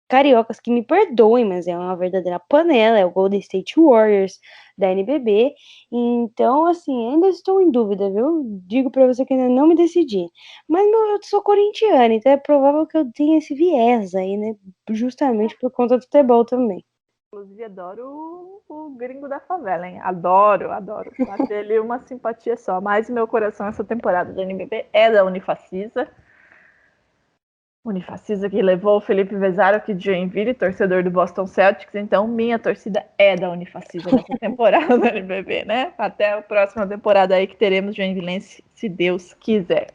cariocas que me perdoem, mas é uma verdadeira panela, é o Golden State Warriors da NBB. Então, assim, ainda estou em dúvida, viu? Digo para você que ainda não me decidi. Mas eu sou corintiana, então é provável que eu tenha esse viés aí, né? Justamente por conta do futebol também. Inclusive, adoro o gringo da favela, hein? Adoro. Bater ali uma simpatia só. Mas meu coração essa temporada da NBB é da Unifacisa. Unifacisa que levou o Felipe Vezaro aqui de Joinville, torcedor do Boston Celtics. Então, minha torcida é da Unifacisa nessa temporada do NBB, né? Até a próxima temporada aí que teremos Joinvilense, se Deus quiser.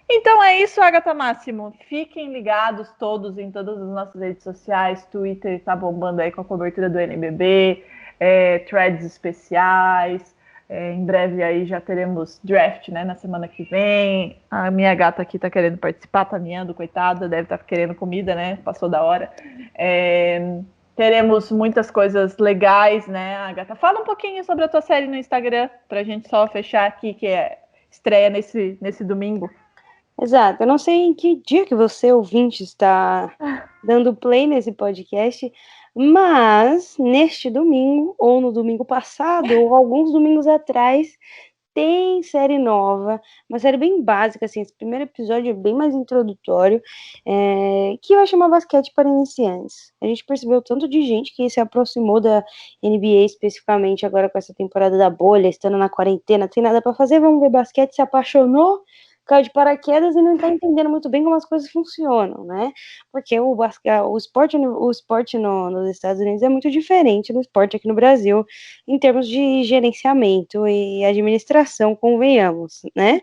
Então é isso, Agatha Máximo. Fiquem ligados todos em todas as nossas redes sociais. Twitter tá bombando aí com a cobertura do NBB, threads especiais. Em breve aí já teremos draft, né, na semana que vem. A minha gata aqui tá querendo participar, tá miando, coitada, deve estar querendo comida, né? Passou da hora. Teremos muitas coisas legais, né, Agatha? Fala um pouquinho sobre a tua série no Instagram, pra gente só fechar aqui, que estreia nesse domingo. Exato, eu não sei em que dia que você, ouvinte, está dando play nesse podcast, mas neste domingo, ou no domingo passado, ou alguns domingos atrás, tem série nova, uma série bem básica, assim, esse primeiro episódio é bem mais introdutório, que vai chamar Basquete para Iniciantes. A gente percebeu tanto de gente que se aproximou da NBA especificamente agora com essa temporada da bolha, estando na quarentena, tem nada para fazer, vamos ver basquete, se apaixonou, caiu de paraquedas e não tá entendendo muito bem como as coisas funcionam, né? Porque o esporte nos Estados Unidos é muito diferente do esporte aqui no Brasil, em termos de gerenciamento e administração, convenhamos, né?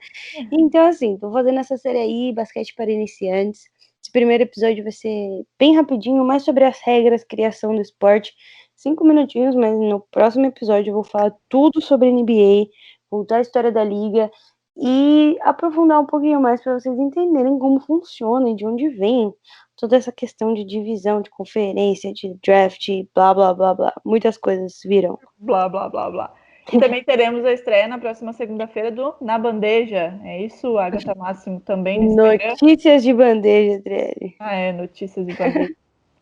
Então, assim, tô fazendo essa série aí, Basquete para Iniciantes. Esse primeiro episódio vai ser bem rapidinho, mais sobre as regras, criação do esporte. 5 minutinhos, mas no próximo episódio eu vou falar tudo sobre NBA, contar a história da liga e aprofundar um pouquinho mais para vocês entenderem como funciona e de onde vem toda essa questão de divisão, de conferência, de draft, blá, blá, blá, blá. Muitas coisas viram. Blá, blá, blá, blá. E também teremos a estreia na próxima segunda-feira do Na Bandeja. É isso, Agatha Máximo, também no Instagram. Notícias de bandeja, Adriele. Notícias de bandeja.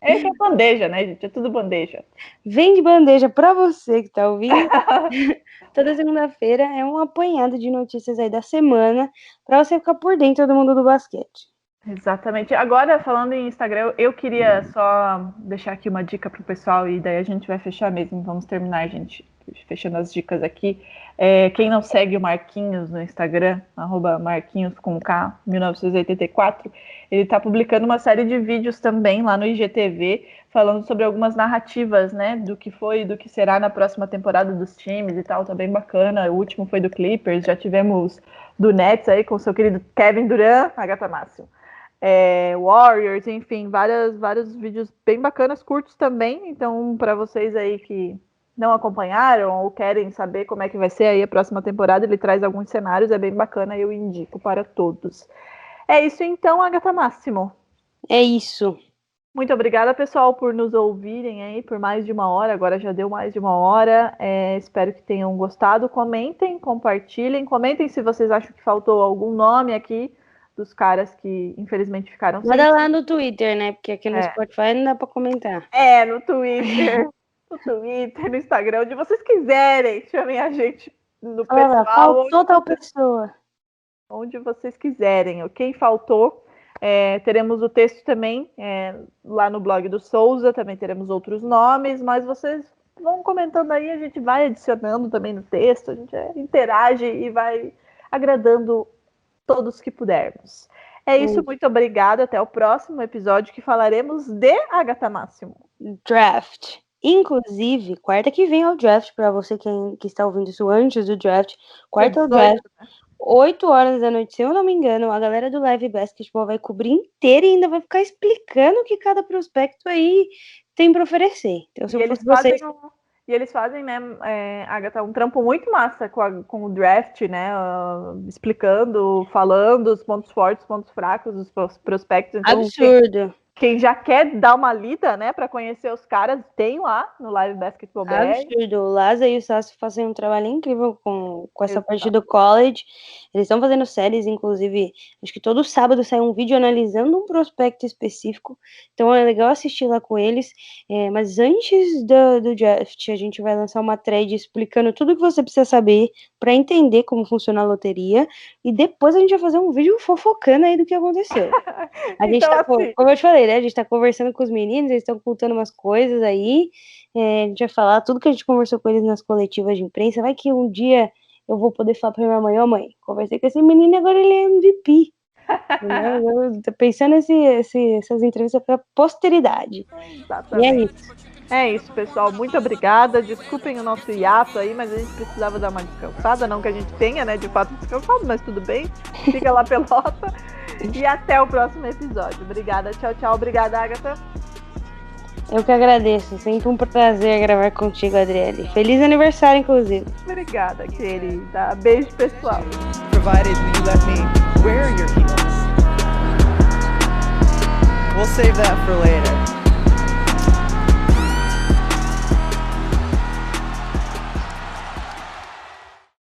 É bandeja, né, gente? É tudo bandeja. Vem de bandeja pra você que tá ouvindo. Toda segunda-feira é um apanhado de notícias aí da semana pra você ficar por dentro do mundo do basquete. Exatamente. Agora, falando em Instagram, eu queria só deixar aqui uma dica pro pessoal e daí a gente vai fechar mesmo. Vamos terminar, gente, fechando as dicas aqui. Quem não segue o Marquinhos no Instagram, @Marquinhos com K, 1984, ele tá publicando uma série de vídeos também lá no IGTV, falando sobre algumas narrativas, né, do que foi e do que será na próxima temporada dos times e tal, tá bem bacana. O último foi do Clippers, já tivemos do Nets aí com o seu querido Kevin Durant, Agatha Máximo. Warriors, enfim, vários vídeos bem bacanas, curtos também. Então, para vocês aí que não acompanharam ou querem saber como é que vai ser aí a próxima temporada, ele traz alguns cenários, é bem bacana e eu indico para todos. É isso então, Agatha Máximo. É isso. Muito obrigada, pessoal, por nos ouvirem aí por mais de uma hora. Agora já deu mais de uma hora. Espero que tenham gostado. Comentem, compartilhem. Comentem se vocês acham que faltou algum nome aqui dos caras que infelizmente ficaram sem. Manda lá no Twitter, né? Porque aqui no Spotify não dá pra comentar. No Twitter. No Instagram, onde vocês quiserem. Chamem a gente no pessoal. Faltou tal pessoa. Onde vocês quiserem. Quem faltou, teremos o texto também lá no blog do Souza. Também teremos outros nomes, mas vocês vão comentando aí. A gente vai adicionando também no texto. A gente interage e vai agradando todos que pudermos. É isso, muito obrigada. Até o próximo episódio que falaremos de Agatha Máximo. Draft. Inclusive, quarta que vem é o draft, para você que está ouvindo isso antes do draft. Quarta é o draft, 8 horas da noite, se eu não me engano, a galera do Live Basketball vai cobrir inteira e ainda vai ficar explicando o que cada prospecto aí tem para oferecer. Então, se eles fazem, né, Agatha, um trampo muito massa com o draft, né, explicando, falando os pontos fortes, pontos fracos dos prospectos. Então, absurdo. Quem já quer dar uma lida, né, para conhecer os caras, tem lá no Live Basketball BR. Absurdo. O Laza e o Sassi fazem um trabalho incrível com essa parte do college. Eles estão fazendo séries, inclusive, acho que todo sábado sai um vídeo analisando um prospecto específico. Então é legal assistir lá com eles. Mas antes do draft, a gente vai lançar uma thread explicando tudo o que você precisa saber para entender como funciona a loteria. E depois a gente vai fazer um vídeo fofocando aí do que aconteceu. A gente Então, assim, como eu te falei, né? A gente tá conversando com os meninos, eles estão contando umas coisas aí. A gente vai falar tudo que a gente conversou com eles nas coletivas de imprensa. Vai que um dia eu vou poder falar pra minha mãe: mãe, conversei com esse menino e agora ele é MVP. Eu tô pensando essas entrevistas pra posteridade. Exatamente. É isso, pessoal. Muito obrigada. Desculpem o nosso hiato aí, mas a gente precisava dar uma descansada. Não que a gente tenha, né, de fato descansado, mas tudo bem. Fica lá pelota. E até o próximo episódio. Obrigada, tchau, tchau. Obrigada, Agatha. Eu que agradeço. Sempre um prazer gravar contigo, Adriele. Feliz aniversário, inclusive. Obrigada, querida. Beijo, pessoal. Provided you let me wear your heels. We'll save that for later.